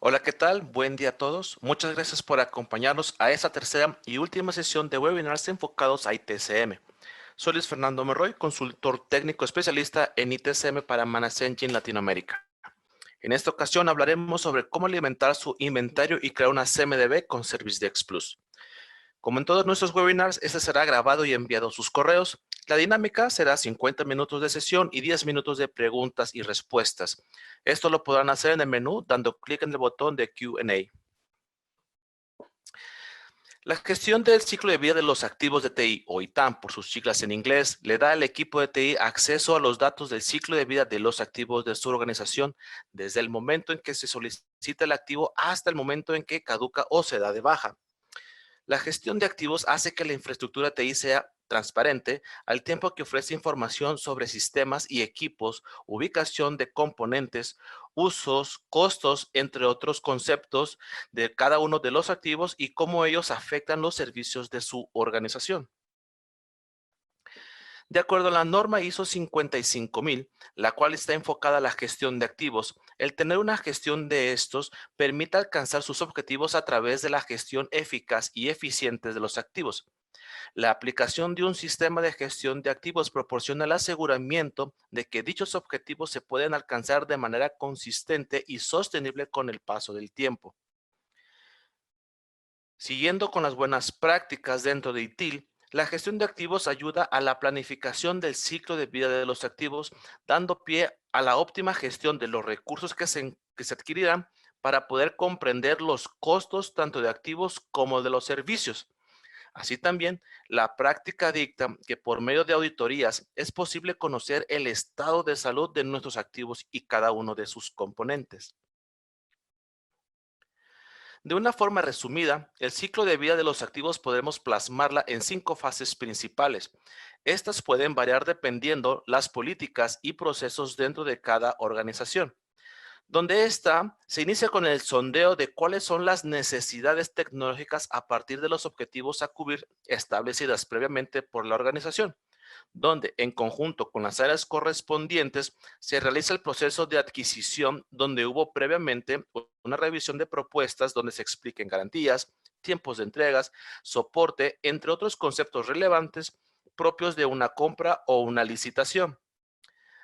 Hola, ¿qué tal? Buen día a todos. Muchas gracias por acompañarnos a esta tercera y última sesión de webinars enfocados a ITCM. Soy Luis Fernando Merroy, consultor técnico especialista en ITCM para Managed Engine Latinoamérica. En esta ocasión hablaremos sobre cómo alimentar su inventario y crear una CMDB con ServiceDex Plus. Como en todos nuestros webinars, este será grabado y enviado a sus correos. La dinámica será 50 minutos de sesión y 10 minutos de preguntas y respuestas. Esto lo podrán hacer en el menú dando clic en el botón de Q&A. La gestión del ciclo de vida de los activos de TI, o ITAM por sus siglas en inglés, le da al equipo de TI acceso a los datos del ciclo de vida de los activos de su organización desde el momento en que se solicita el activo hasta el momento en que caduca o se da de baja. La gestión de activos hace que la infraestructura TI sea transparente al tiempo que ofrece información sobre sistemas y equipos, ubicación de componentes, usos, costos, entre otros conceptos de cada uno de los activos y cómo ellos afectan los servicios de su organización. De acuerdo a la norma ISO 55000, la cual está enfocada a la gestión de activos, el tener una gestión de estos permite alcanzar sus objetivos a través de la gestión eficaz y eficiente de los activos. La aplicación de un sistema de gestión de activos proporciona el aseguramiento de que dichos objetivos se pueden alcanzar de manera consistente y sostenible con el paso del tiempo. Siguiendo con las buenas prácticas dentro de ITIL, la gestión de activos ayuda a la planificación del ciclo de vida de los activos, dando pie a la óptima gestión de los recursos que se adquirirán para poder comprender los costos tanto de activos como de los servicios. Así también, la práctica dicta que por medio de auditorías es posible conocer el estado de salud de nuestros activos y cada uno de sus componentes. De una forma resumida, el ciclo de vida de los activos podemos plasmarla en 5 fases principales. Estas pueden variar dependiendo las políticas y procesos dentro de cada organización. Donde esta se inicia con el sondeo de cuáles son las necesidades tecnológicas a partir de los objetivos a cubrir establecidas previamente por la organización, donde en conjunto con las áreas correspondientes se realiza el proceso de adquisición donde hubo previamente una revisión de propuestas donde se expliquen garantías, tiempos de entregas, soporte, entre otros conceptos relevantes propios de una compra o una licitación.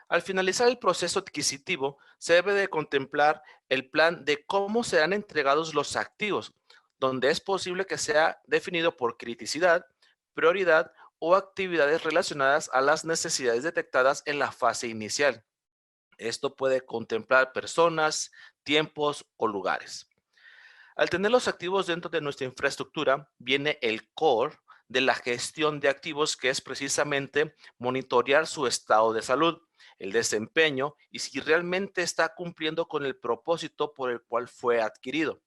Al finalizar el proceso adquisitivo, se debe de contemplar el plan de cómo serán entregados los activos, donde es posible que sea definido por criticidad, prioridad o actividades relacionadas a las necesidades detectadas en la fase inicial. Esto puede contemplar personas, tiempos o lugares. Al tener los activos dentro de nuestra infraestructura, viene el core de la gestión de activos, que es precisamente monitorear su estado de salud, el desempeño y si realmente está cumpliendo con el propósito por el cual fue adquirido.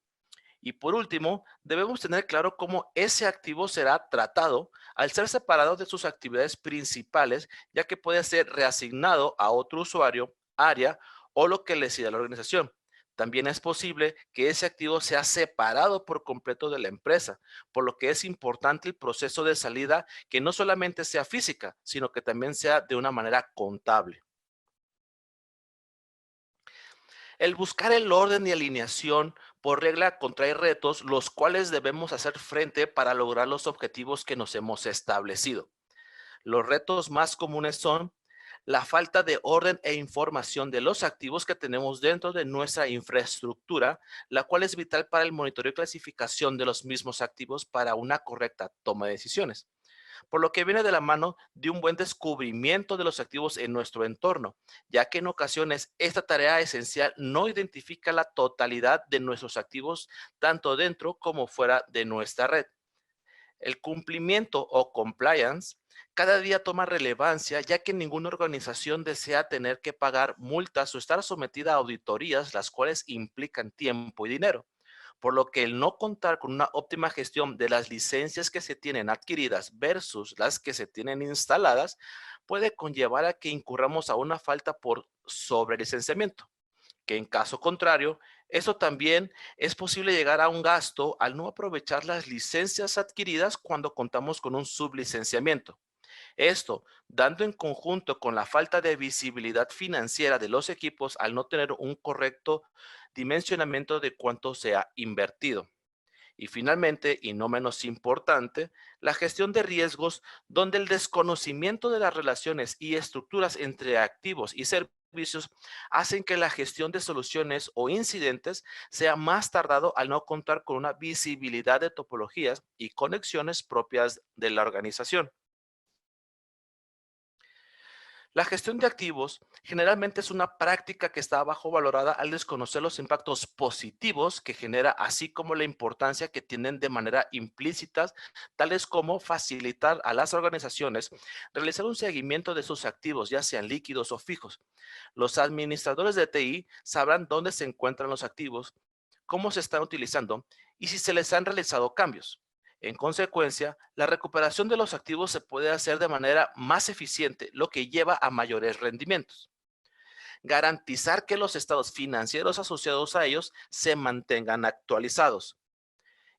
Y por último, debemos tener claro cómo ese activo será tratado al ser separado de sus actividades principales, ya que puede ser reasignado a otro usuario, área o lo que le decida la organización. También es posible que ese activo sea separado por completo de la empresa, por lo que es importante el proceso de salida que no solamente sea física, sino que también sea de una manera contable. El buscar el orden y alineación por regla contrae retos, los cuales debemos hacer frente para lograr los objetivos que nos hemos establecido. Los retos más comunes son la falta de orden e información de los activos que tenemos dentro de nuestra infraestructura, la cual es vital para el monitoreo y clasificación de los mismos activos para una correcta toma de decisiones, por lo que viene de la mano de un buen descubrimiento de los activos en nuestro entorno, ya que en ocasiones esta tarea esencial no identifica la totalidad de nuestros activos tanto dentro como fuera de nuestra red. El cumplimiento o compliance cada día toma relevancia, ya que ninguna organización desea tener que pagar multas o estar sometida a auditorías, las cuales implican tiempo y dinero, por lo que el no contar con una óptima gestión de las licencias que se tienen adquiridas versus las que se tienen instaladas puede conllevar a que incurramos a una falta por sobrelicenciamiento, que en caso contrario, eso también es posible llegar a un gasto al no aprovechar las licencias adquiridas cuando contamos con un sublicenciamiento. Esto, dando en conjunto con la falta de visibilidad financiera de los equipos al no tener un correcto dimensionamiento de cuánto se ha invertido. Y finalmente, y no menos importante, la gestión de riesgos, donde el desconocimiento de las relaciones y estructuras entre activos y servicios hacen que la gestión de soluciones o incidentes sea más tardado al no contar con una visibilidad de topologías y conexiones propias de la organización. La gestión de activos generalmente es una práctica que está bajo valorada al desconocer los impactos positivos que genera, así como la importancia que tienen de manera implícita, tales como facilitar a las organizaciones realizar un seguimiento de sus activos, ya sean líquidos o fijos. Los administradores de TI sabrán dónde se encuentran los activos, cómo se están utilizando y si se les han realizado cambios. En consecuencia, la recuperación de los activos se puede hacer de manera más eficiente, lo que lleva a mayores rendimientos. Garantizar que los estados financieros asociados a ellos se mantengan actualizados.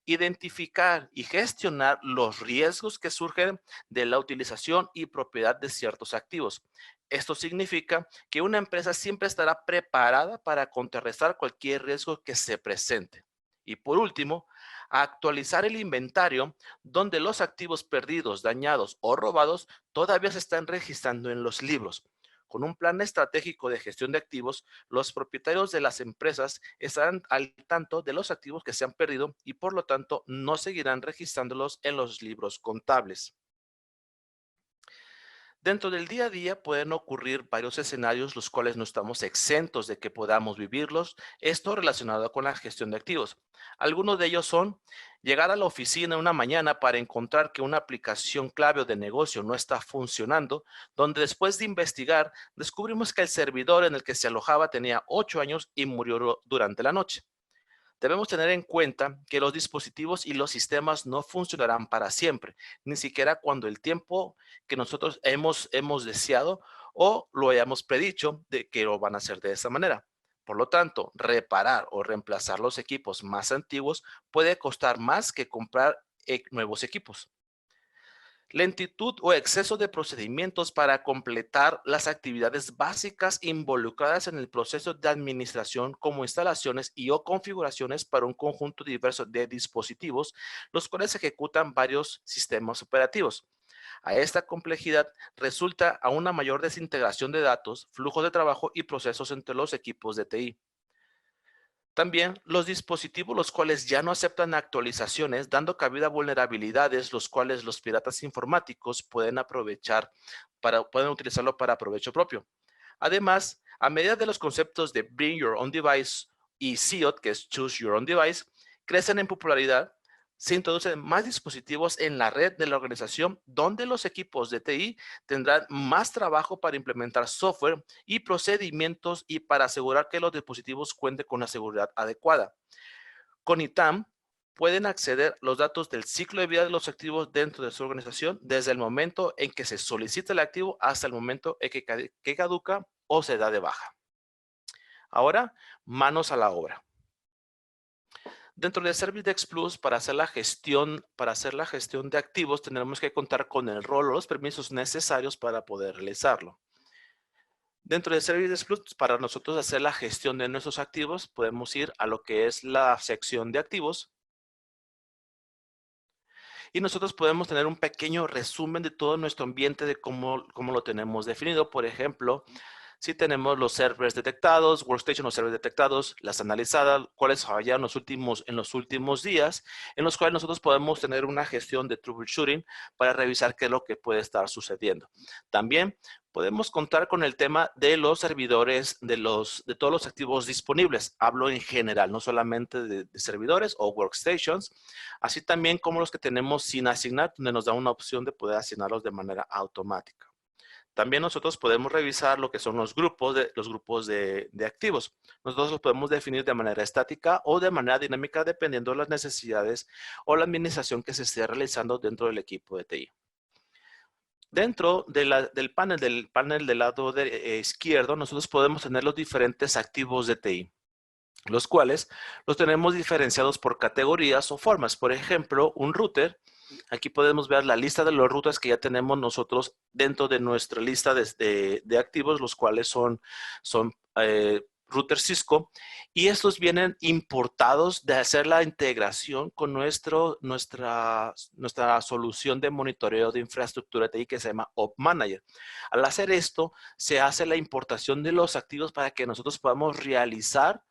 Identificar y gestionar los riesgos que surgen de la utilización y propiedad de ciertos activos. Esto significa que una empresa siempre estará preparada para contrarrestar cualquier riesgo que se presente. Y por último, actualizar el inventario donde los activos perdidos, dañados o robados todavía se están registrando en los libros. Con un plan estratégico de gestión de activos, los propietarios de las empresas estarán al tanto de los activos que se han perdido y por lo tanto no seguirán registrándolos en los libros contables. Dentro del día a día pueden ocurrir varios escenarios los cuales no estamos exentos de que podamos vivirlos, esto relacionado con la gestión de activos. Algunos de ellos son llegar a la oficina una mañana para encontrar que una aplicación clave o de negocio no está funcionando, donde después de investigar descubrimos que el servidor en el que se alojaba tenía 8 años y murió durante la noche. Debemos tener en cuenta que los dispositivos y los sistemas no funcionarán para siempre, ni siquiera cuando el tiempo que nosotros hemos deseado o lo hayamos predicho de que lo van a hacer de esa manera. Por lo tanto, reparar o reemplazar los equipos más antiguos puede costar más que comprar nuevos equipos. Lentitud o exceso de procedimientos para completar las actividades básicas involucradas en el proceso de administración como instalaciones y o configuraciones para un conjunto diverso de dispositivos, los cuales ejecutan varios sistemas operativos. A esta complejidad resulta a una mayor desintegración de datos, flujo de trabajo y procesos entre los equipos de TI. También los dispositivos los cuales ya no aceptan actualizaciones, dando cabida a vulnerabilidades, los cuales los piratas informáticos pueden pueden utilizarlo para provecho propio. Además, a medida de los conceptos de Bring Your Own Device y CIOT, que es Choose Your Own Device, crecen en popularidad, se introducen más dispositivos en la red de la organización, donde los equipos de TI tendrán más trabajo para implementar software y procedimientos y para asegurar que los dispositivos cuenten con la seguridad adecuada. Con ITAM pueden acceder los datos del ciclo de vida de los activos dentro de su organización desde el momento en que se solicita el activo hasta el momento en que caduca o se da de baja. Ahora, manos a la obra. Dentro de Servidex Plus, para hacer la gestión de activos, tendremos que contar con el rol o los permisos necesarios para poder realizarlo. Dentro de Servidex Plus, para nosotros hacer la gestión de nuestros activos, podemos ir a lo que es la sección de activos. Y nosotros podemos tener un pequeño resumen de todo nuestro ambiente, de cómo lo tenemos definido. Por ejemplo, si tenemos los servers detectados, workstation o servers detectados, las analizadas, cuáles fallaron en los últimos días, en los cuales nosotros podemos tener una gestión de troubleshooting para revisar qué es lo que puede estar sucediendo. También podemos contar con el tema de los servidores, de todos los activos disponibles. Hablo en general, no solamente de servidores o workstations, así también como los que tenemos sin asignar, donde nos da una opción de poder asignarlos de manera automática. También nosotros podemos revisar lo que son los grupos de activos. Nosotros los podemos definir de manera estática o de manera dinámica dependiendo de las necesidades o la administración que se esté realizando dentro del equipo de TI. Dentro del panel del lado izquierdo, nosotros podemos tener los diferentes activos de TI, los cuales los tenemos diferenciados por categorías o formas. Por ejemplo, un router Aquí podemos ver la lista de los routers que ya tenemos nosotros dentro de nuestra lista de activos, los cuales son routers Cisco, y estos vienen importados de hacer la integración con nuestra solución de monitoreo de infraestructura TI que se llama Op Manager. Al hacer esto, se hace la importación de los activos para que nosotros podamos realizar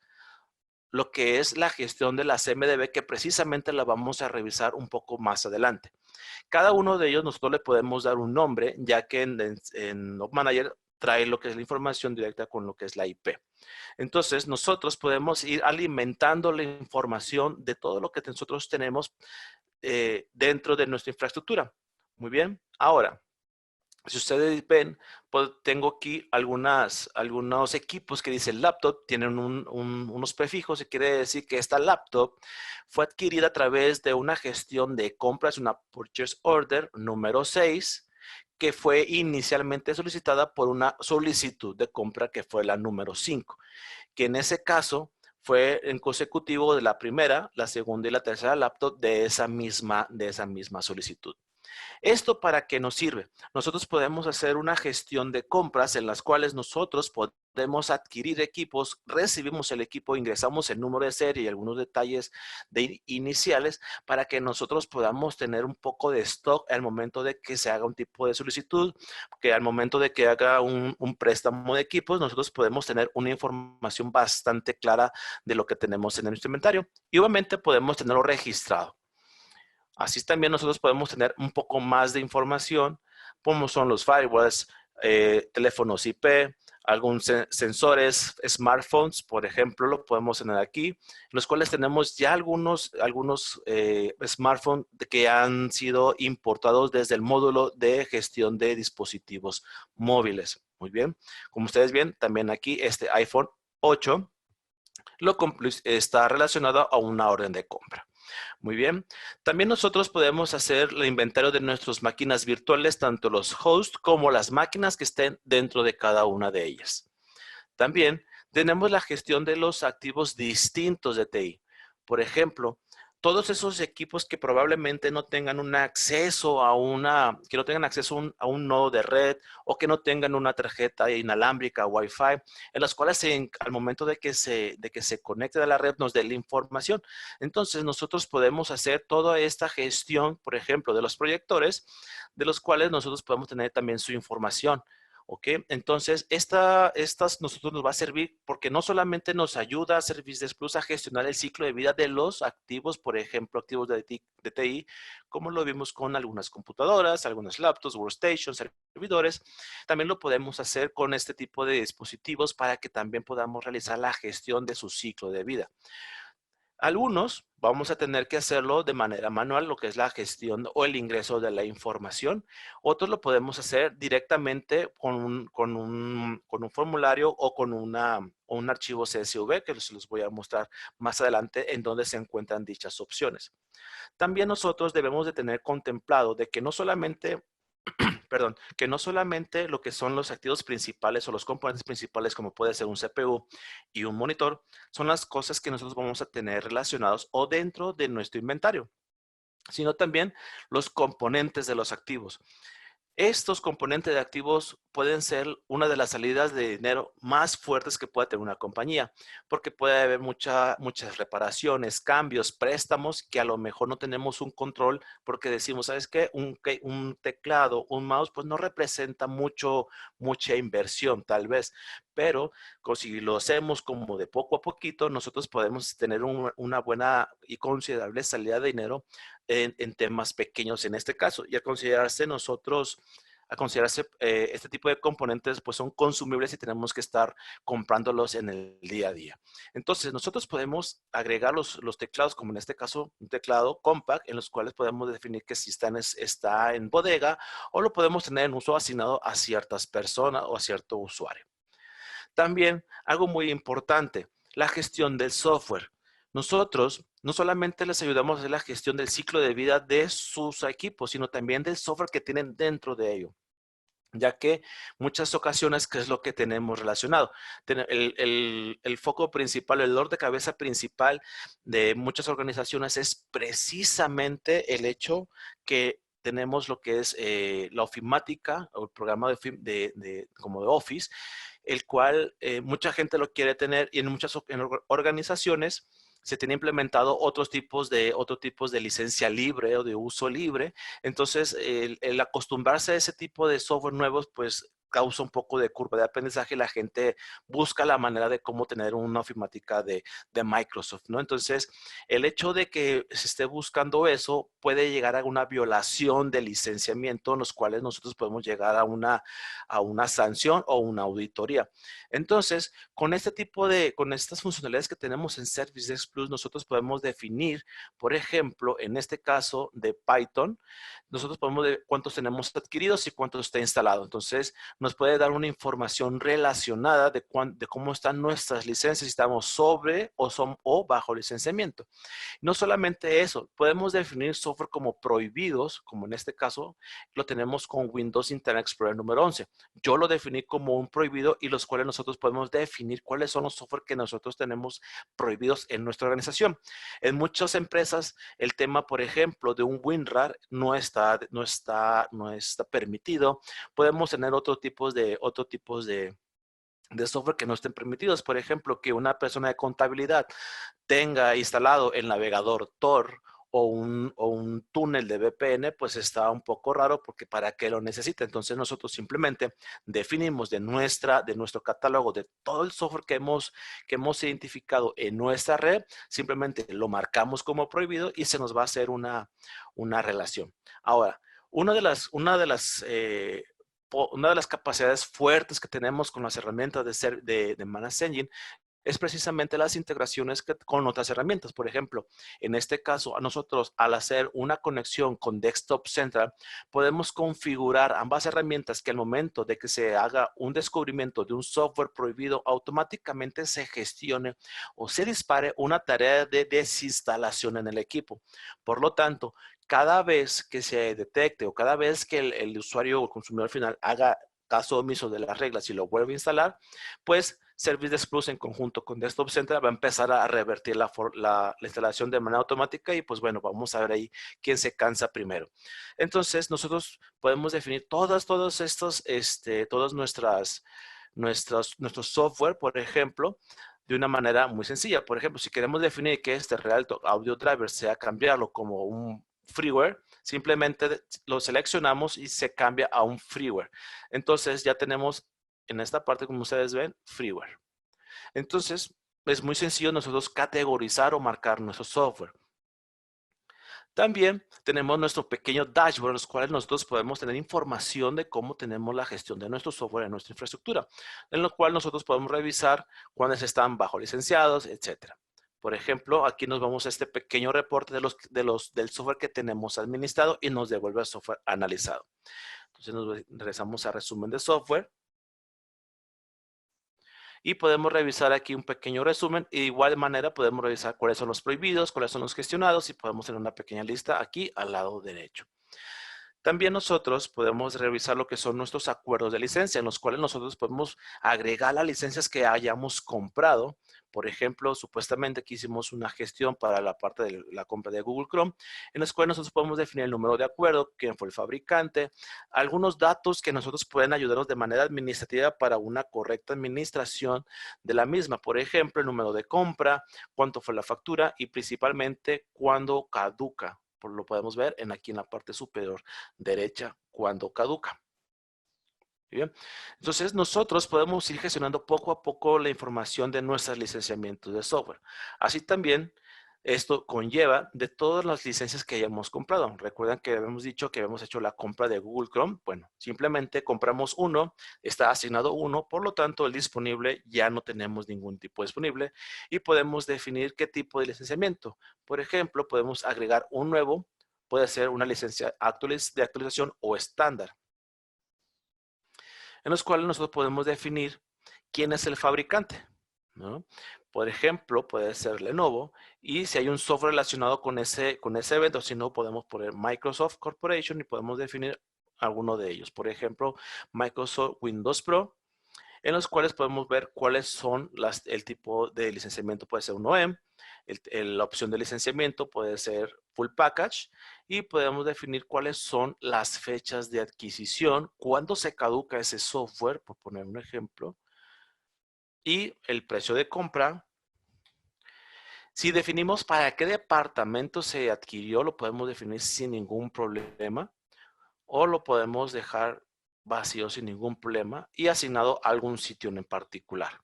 lo que es la gestión de la CMDB, que precisamente la vamos a revisar un poco más adelante. Cada uno de ellos nosotros le podemos dar un nombre, ya que en Op Manager trae lo que es la información directa con lo que es la IP. Entonces, nosotros podemos ir alimentando la información de todo lo que nosotros tenemos dentro de nuestra infraestructura. Muy bien. Ahora, si ustedes ven, pues tengo aquí algunos equipos que dicen laptop, tienen unos prefijos y quiere decir que esta laptop fue adquirida a través de una gestión de compras, una Purchase Order número 6, que fue inicialmente solicitada por una solicitud de compra que fue la número 5, que en ese caso fue en consecutivo de la primera, la segunda y la tercera laptop de esa misma solicitud. ¿Esto para qué nos sirve? Nosotros podemos hacer una gestión de compras en las cuales nosotros podemos adquirir equipos, recibimos el equipo, ingresamos el número de serie y algunos detalles iniciales para que nosotros podamos tener un poco de stock al momento de que se haga un tipo de solicitud, que al momento de que haga un préstamo de equipos, nosotros podemos tener una información bastante clara de lo que tenemos en nuestro inventario y obviamente podemos tenerlo registrado. Así también nosotros podemos tener un poco más de información, como son los firewalls, teléfonos IP, algunos sensores, smartphones, por ejemplo, lo podemos tener aquí, en los cuales tenemos ya algunos smartphones que han sido importados desde el módulo de gestión de dispositivos móviles. Muy bien, como ustedes ven, también aquí este iPhone 8 está relacionado a una orden de compra. Muy bien. También nosotros podemos hacer el inventario de nuestras máquinas virtuales, tanto los hosts como las máquinas que estén dentro de cada una de ellas. También tenemos la gestión de los activos distintos de TI. Por ejemplo, todos esos equipos que probablemente no tengan un acceso que no tengan acceso a un nodo de red o que no tengan una tarjeta inalámbrica Wi-Fi, en las cuales al momento de que se conecte a la red nos dé la información. Entonces nosotros podemos hacer toda esta gestión, por ejemplo, de los proyectores, de los cuales nosotros podemos tener también su información. ¿Ok? Entonces, estas nosotros nos va a servir porque no solamente nos ayuda a Service Plus a gestionar el ciclo de vida de los activos, por ejemplo, activos de TI, como lo vimos con algunas computadoras, algunos laptops, workstations, servidores. También lo podemos hacer con este tipo de dispositivos para que también podamos realizar la gestión de su ciclo de vida. Algunos vamos a tener que hacerlo de manera manual, lo que es la gestión o el ingreso de la información. Otros lo podemos hacer directamente con un formulario o con un archivo CSV, que se los voy a mostrar más adelante en donde se encuentran dichas opciones. También nosotros debemos de tener contemplado de que no solamente que no solamente lo que son los activos principales o los componentes principales, como puede ser un CPU y un monitor, son las cosas que nosotros vamos a tener relacionados o dentro de nuestro inventario, sino también los componentes de los activos. Estos componentes de activos pueden ser una de las salidas de dinero más fuertes que pueda tener una compañía, porque puede haber muchas reparaciones, cambios, préstamos que a lo mejor no tenemos un control porque decimos, ¿sabes qué? Un teclado, un mouse, pues no representa mucha inversión tal vez, pero si lo hacemos como de poco a poquito, nosotros podemos tener una buena y considerable salida de dinero en temas pequeños en este caso. Y a considerarse este tipo de componentes, pues son consumibles y tenemos que estar comprándolos en el día a día. Entonces, nosotros podemos agregar los teclados, como en este caso, un teclado compact, en los cuales podemos definir que si está en bodega o lo podemos tener en uso asignado a ciertas personas o a cierto usuario. También, algo muy importante, la gestión del software. Nosotros no solamente les ayudamos a hacer la gestión del ciclo de vida de sus equipos, sino también del software que tienen dentro de ello. ya que muchas ocasiones, ¿qué es lo que tenemos relacionado? El foco principal, el dolor de cabeza principal de muchas organizaciones es precisamente el hecho que tenemos lo que es la ofimática o el programa como de Office, el cual mucha gente lo quiere tener y en muchas organizaciones se tiene implementado otros tipos de licencia libre o de uso libre. Entonces, el acostumbrarse a ese tipo de software nuevos, pues causa un poco de curva de aprendizaje y la gente busca la manera de cómo tener una ofimática de Microsoft, ¿no? Entonces, el hecho de que se esté buscando eso puede llegar a una violación de licenciamiento en los cuales nosotros podemos llegar a una sanción o una auditoría. Entonces, con estas funcionalidades que tenemos en Service Desk Plus, nosotros podemos definir, por ejemplo, en este caso de Python, nosotros podemos ver cuántos tenemos adquiridos y cuántos está instalado. Entonces, nos puede dar una información relacionada de cómo están nuestras licencias, si estamos sobre o bajo licenciamiento. No solamente eso, podemos definir software como prohibidos, como en este caso lo tenemos con Windows Internet Explorer número 11. Yo lo definí como un prohibido y los cuales nosotros podemos definir cuáles son los software que nosotros tenemos prohibidos en nuestra organización. En muchas empresas, el tema, por ejemplo, de un WinRAR no está permitido. Podemos tener otro tipos de software que no estén permitidos. Por ejemplo, que una persona de contabilidad tenga instalado el navegador Tor o un túnel de VPN, pues está un poco raro porque para qué lo necesita. Entonces nosotros simplemente definimos de nuestro catálogo de todo el software que hemos identificado en nuestra red, simplemente lo marcamos como prohibido y se nos va a hacer una relación. Ahora, una de las capacidades fuertes que tenemos con las herramientas de Manage Engine es precisamente las integraciones con otras herramientas. Por ejemplo, en este caso, a nosotros al hacer una conexión con Desktop Central, podemos configurar ambas herramientas que al momento de que se haga un descubrimiento de un software prohibido, automáticamente se gestione o se dispare una tarea de desinstalación en el equipo. Por lo tanto, cada vez que se detecte o cada vez que el usuario o el consumidor final haga caso omiso de las reglas y lo vuelve a instalar, pues Service Desk Plus en conjunto con Desktop Central va a empezar a revertir la instalación de manera automática y pues bueno, vamos a ver ahí quién se cansa primero. Entonces nosotros podemos definir nuestros software, por ejemplo, de una manera muy sencilla. Por ejemplo, si queremos definir que este Realto Audio Driver sea cambiarlo como un freeware, simplemente lo seleccionamos y se cambia a un freeware. Entonces ya tenemos en esta parte, como ustedes ven, freeware. Entonces, es muy sencillo nosotros categorizar o marcar nuestro software. También tenemos nuestro pequeño dashboard, en los cuales nosotros podemos tener información de cómo tenemos la gestión de nuestro software en nuestra infraestructura, en lo cual nosotros podemos revisar cuáles están bajo licenciados, etcétera. Por ejemplo, aquí nos vamos a este pequeño reporte del software que tenemos administrado y nos devuelve el software analizado. Entonces nos regresamos a resumen de software. Y podemos revisar aquí un pequeño resumen y de igual manera podemos revisar cuáles son los prohibidos, cuáles son los gestionados y podemos tener una pequeña lista aquí al lado derecho. También nosotros podemos revisar lo que son nuestros acuerdos de licencia, en los cuales nosotros podemos agregar las licencias que hayamos comprado. Por ejemplo, supuestamente aquí hicimos una gestión para la parte de la compra de Google Chrome, en los cuales nosotros podemos definir el número de acuerdo, quién fue el fabricante, algunos datos que nosotros pueden ayudarnos de manera administrativa para una correcta administración de la misma. Por ejemplo, el número de compra, cuánto fue la factura y principalmente cuándo caduca. Lo podemos ver aquí en la parte superior derecha cuando caduca. Bien. Entonces nosotros podemos ir gestionando poco a poco la información de nuestros licenciamientos de software. Así también esto conlleva de todas las licencias que hayamos comprado. Recuerdan que habíamos dicho que habíamos hecho la compra de Google Chrome. Bueno, simplemente compramos uno, está asignado uno, por lo tanto el disponible ya no tenemos ningún tipo disponible y podemos definir qué tipo de licenciamiento. Por ejemplo, podemos agregar un nuevo, puede ser una licencia de actualización o estándar, en los cuales nosotros podemos definir quién es el fabricante, ¿no? Por ejemplo, puede ser Lenovo y si hay un software relacionado con ese evento, si no, podemos poner Microsoft Corporation y podemos definir alguno de ellos. Por ejemplo, Microsoft Windows Pro, en los cuales podemos ver cuáles son el tipo de licenciamiento. Puede ser un OEM, la opción de licenciamiento puede ser Full Package y podemos definir cuáles son las fechas de adquisición, cuándo se caduca ese software, por poner un ejemplo, y el precio de compra. Si definimos para qué departamento se adquirió, lo podemos definir sin ningún problema o lo podemos dejar vacío sin ningún problema y asignado a algún sitio en particular.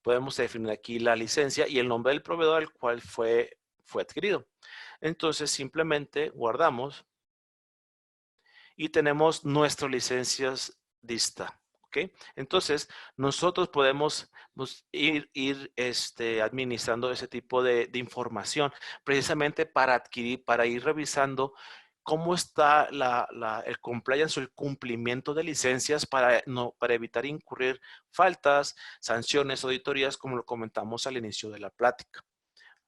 Podemos definir aquí la licencia y el nombre del proveedor al cual fue adquirido. Entonces simplemente guardamos y tenemos nuestras licencias lista. ¿Ok? Entonces nosotros podemos ir administrando ese tipo de información precisamente para adquirir, para ir revisando cómo está el compliance o el cumplimiento de licencias para evitar incurrir faltas, sanciones, auditorías, como lo comentamos al inicio de la plática.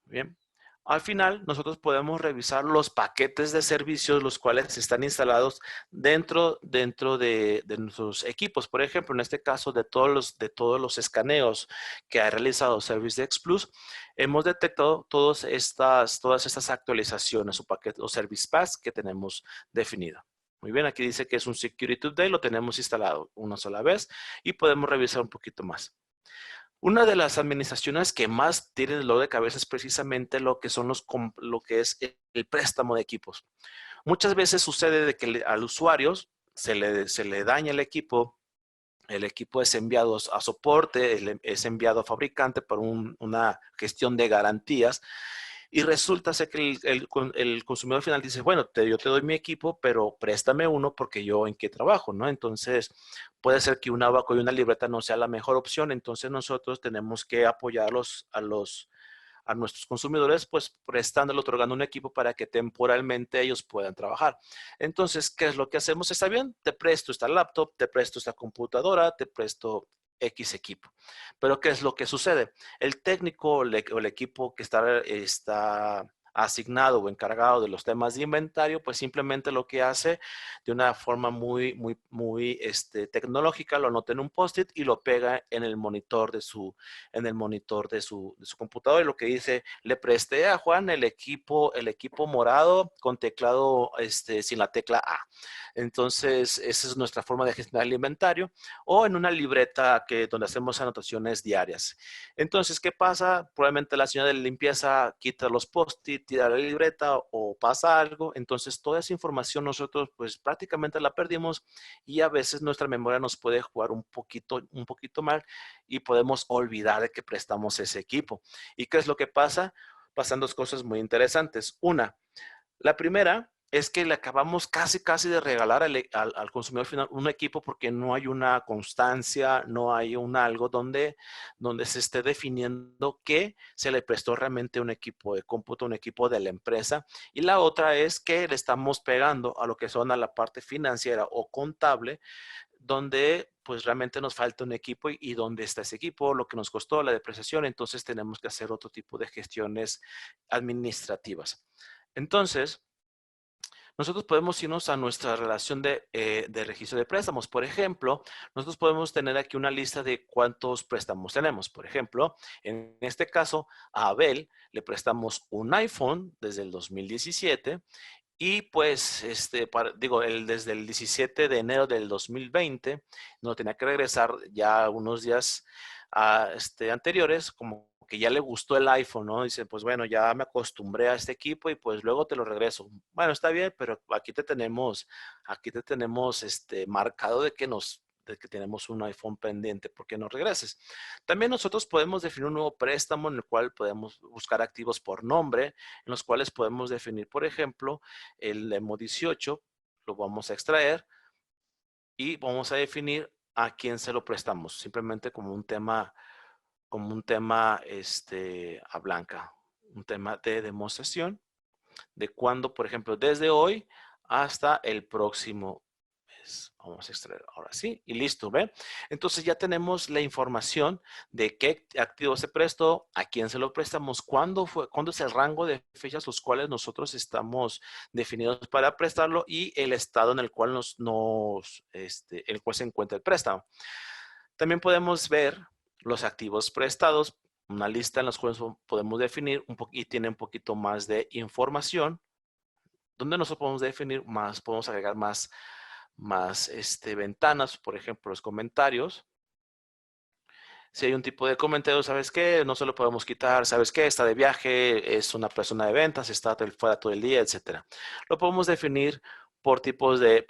Bien. Al final, nosotros podemos revisar los paquetes de servicios, los cuales están instalados dentro de nuestros equipos. Por ejemplo, en este caso, de todos los escaneos que ha realizado ServiceX Plus, hemos detectado todas estas actualizaciones o paquetes o Service Pass que tenemos definido. Muy bien, aquí dice que es un Security Update, lo tenemos instalado una sola vez y podemos revisar un poquito más. Una de las administraciones que más tienen el dolor de cabeza es precisamente lo que es el préstamo de equipos. Muchas veces sucede de que al usuario se le daña el equipo es enviado a soporte, es enviado a fabricante por una gestión de garantías y resulta ser que el consumidor final dice, bueno, yo te doy mi equipo, pero préstame uno porque yo en qué trabajo, ¿no? Entonces, puede ser que un abaco y una libreta no sea la mejor opción, entonces nosotros tenemos que apoyarlos a nuestros consumidores, pues prestándole, otorgando un equipo para que temporalmente ellos puedan trabajar. Entonces, ¿qué es lo que hacemos? Está bien, te presto esta laptop, te presto esta computadora, te presto X equipo. Pero ¿qué es lo que sucede? El técnico o el equipo que está asignado o encargado de los temas de inventario, pues simplemente lo que hace de una forma muy tecnológica, lo anota en un post-it y lo pega en el monitor de su computador y lo que dice, le presté a Juan el equipo morado con teclado sin la tecla A. Entonces, esa es nuestra forma de gestionar el inventario o en una libreta donde hacemos anotaciones diarias. Entonces, ¿qué pasa? Probablemente la señora de limpieza quita los post-it, tira la libreta o pasa algo. Entonces, toda esa información nosotros pues prácticamente la perdimos y a veces nuestra memoria nos puede jugar un poquito mal y podemos olvidar de que prestamos ese equipo. ¿Y qué es lo que pasa? Pasan dos cosas muy interesantes. Una, la primera es que le acabamos casi de regalar al consumidor final un equipo porque no hay una constancia, no hay un algo donde se esté definiendo que se le prestó realmente un equipo de cómputo, un equipo de la empresa. Y la otra es que le estamos pegando a lo que son a la parte financiera o contable, donde pues realmente nos falta un equipo y dónde está ese equipo, lo que nos costó la depreciación, entonces tenemos que hacer otro tipo de gestiones administrativas. Entonces, nosotros podemos irnos a nuestra relación de registro de préstamos. Por ejemplo, nosotros podemos tener aquí una lista de cuántos préstamos tenemos. Por ejemplo, en este caso, a Abel le prestamos un iPhone desde el 2017 y pues, desde el 17 de enero del 2020, no tenía que regresar ya unos días anteriores, como que ya le gustó el iPhone, ¿no? Dice, pues bueno, ya me acostumbré a este equipo y pues luego te lo regreso. Bueno, está bien, pero aquí te tenemos marcado de que tenemos un iPhone pendiente, ¿por qué no regreses? También nosotros podemos definir un nuevo préstamo en el cual podemos buscar activos por nombre, en los cuales podemos definir, por ejemplo, el Emo 18, lo vamos a extraer y vamos a definir a quién se lo prestamos, simplemente como un tema a blanca, un tema de demostración de cuándo, por ejemplo, desde hoy hasta el próximo Vamos a extraer ahora sí y listo, ¿ve? Entonces ya tenemos la información de qué activo se prestó, a quién se lo prestamos, cuándo es el rango de fechas los cuales nosotros estamos definidos para prestarlo y el estado en el cual el cual se encuentra el préstamo. También podemos ver los activos prestados, una lista en la cual podemos definir y tiene un poquito más de información, donde nosotros podemos definir más, podemos agregar más ventanas, por ejemplo, los comentarios. Si hay un tipo de comentario, ¿sabes qué? No se lo podemos quitar, ¿sabes qué? Está de viaje, es una persona de ventas, está fuera todo el día, etcétera. Lo podemos definir por tipos de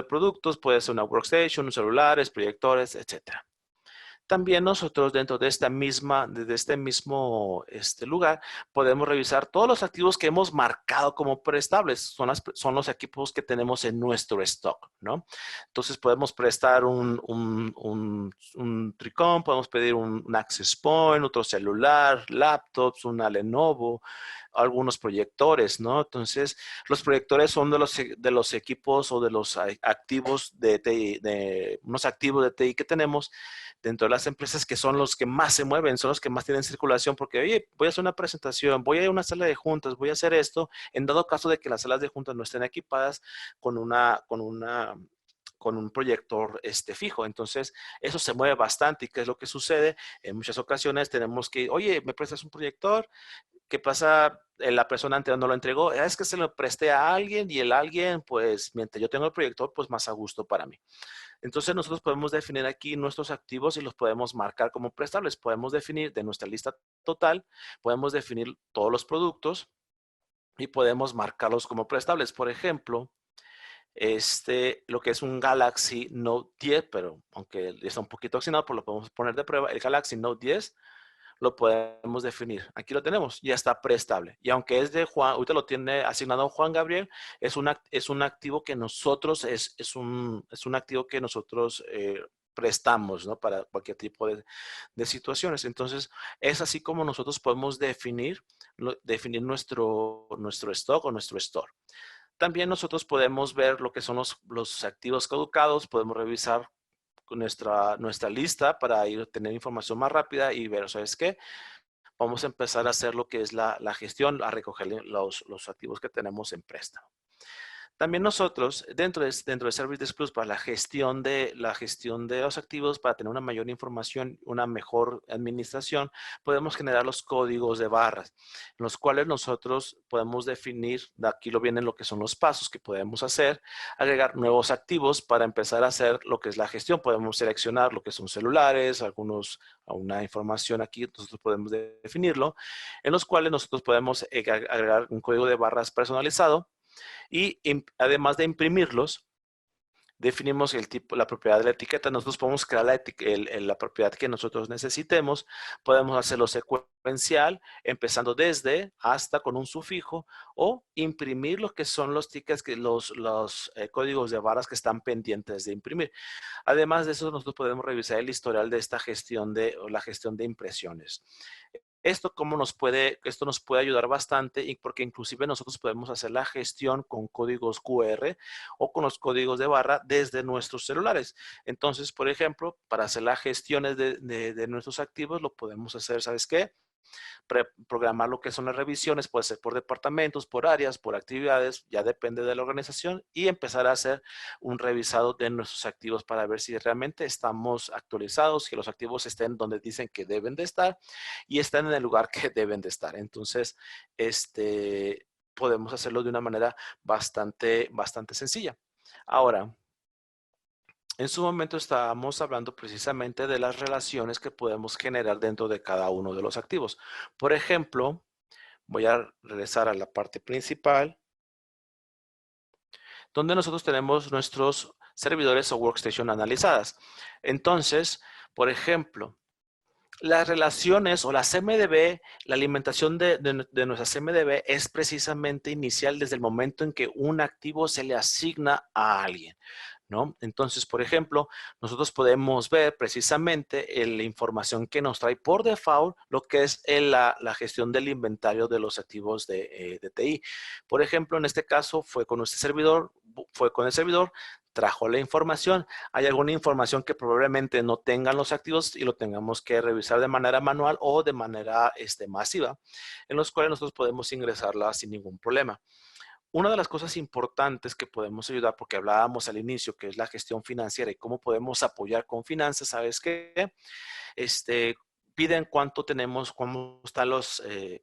productos, puede ser una workstation, celulares, proyectores, etcétera. También nosotros dentro de este mismo lugar podemos revisar todos los activos que hemos marcado como prestables. Son los equipos que tenemos en nuestro stock, ¿no? Entonces podemos prestar un Tricom, podemos pedir un Access Point, otro celular, laptops, una Lenovo, algunos proyectores, ¿no? Entonces, los proyectores son de los equipos o de los activos de TI, de unos activos de TI que tenemos dentro de las empresas que son los que más se mueven, son los que más tienen circulación, porque, oye, voy a hacer una presentación, voy a ir a una sala de juntas, voy a hacer esto, en dado caso de que las salas de juntas no estén equipadas con un proyector fijo. Entonces, eso se mueve bastante. ¿Y qué es lo que sucede? En muchas ocasiones tenemos que, oye, ¿me prestas un proyector? ¿Qué pasa? La persona anterior no lo entregó. Es que se lo presté a alguien y el alguien, pues, mientras yo tengo el proyector, pues más a gusto para mí. Entonces nosotros podemos definir aquí nuestros activos y los podemos marcar como prestables. Podemos definir de nuestra lista total, podemos definir todos los productos y podemos marcarlos como prestables. Por ejemplo, lo que es un Galaxy Note 10, pero aunque está un poquito oxidado, pues lo podemos poner de prueba. El Galaxy Note 10 lo podemos definir. Aquí lo tenemos, ya está preestable. Y aunque es de Juan, ahorita lo tiene asignado Juan Gabriel, es un activo que nosotros, es un activo que nosotros prestamos, ¿no? Para cualquier tipo de situaciones. Entonces, es así como nosotros podemos definir nuestro stock o nuestro store. También nosotros podemos ver lo que son los activos caducados, podemos revisar nuestra lista para tener información más rápida y ver, ¿sabes qué? Vamos a empezar a hacer lo que es la gestión, a recoger los activos que tenemos en préstamo. También nosotros, dentro de Service Desk Plus, para la gestión de los activos, para tener una mayor información, una mejor administración, podemos generar los códigos de barras, en los cuales nosotros podemos definir, de aquí lo vienen lo que son los pasos que podemos hacer, agregar nuevos activos para empezar a hacer lo que es la gestión. Podemos seleccionar lo que son celulares, una información aquí, nosotros podemos definirlo, en los cuales nosotros podemos agregar un código de barras personalizado. Y además de imprimirlos, definimos el tipo, la propiedad de la etiqueta. Nosotros podemos crear la propiedad que nosotros necesitemos. Podemos hacerlo secuencial, empezando desde hasta con un sufijo, o imprimir lo que son los tickets, los códigos de barras que están pendientes de imprimir. Además de eso, nosotros podemos revisar el historial de esta gestión la gestión de impresiones. Esto nos puede ayudar bastante porque inclusive nosotros podemos hacer la gestión con códigos QR o con los códigos de barra desde nuestros celulares. Entonces, por ejemplo, para hacer las gestiones de nuestros activos, lo podemos hacer, ¿sabes qué? Programar lo que son las revisiones, puede ser por departamentos, por áreas, por actividades, ya depende de la organización, y empezar a hacer un revisado de nuestros activos para ver si realmente estamos actualizados, que los activos estén donde dicen que deben de estar y estén en el lugar que deben de estar. Entonces, podemos hacerlo de una manera bastante sencilla. Ahora, en su momento estábamos hablando precisamente de las relaciones que podemos generar dentro de cada uno de los activos. Por ejemplo, voy a regresar a la parte principal, donde nosotros tenemos nuestros servidores o workstation analizadas. Entonces, por ejemplo, las relaciones o la CMDB, la alimentación de nuestra CMDB es precisamente inicial desde el momento en que un activo se le asigna a alguien. ¿no? Entonces, por ejemplo, nosotros podemos ver precisamente la información que nos trae por default lo que es la gestión del inventario de los activos de TI. Por ejemplo, en este caso fue con este servidor, trajo la información. Hay alguna información que probablemente no tengan los activos y lo tengamos que revisar de manera manual o de manera masiva, en los cuales nosotros podemos ingresarla sin ningún problema. Una de las cosas importantes que podemos ayudar, porque hablábamos al inicio, que es la gestión financiera y cómo podemos apoyar con finanzas, ¿sabes qué? Piden cuánto tenemos, cómo están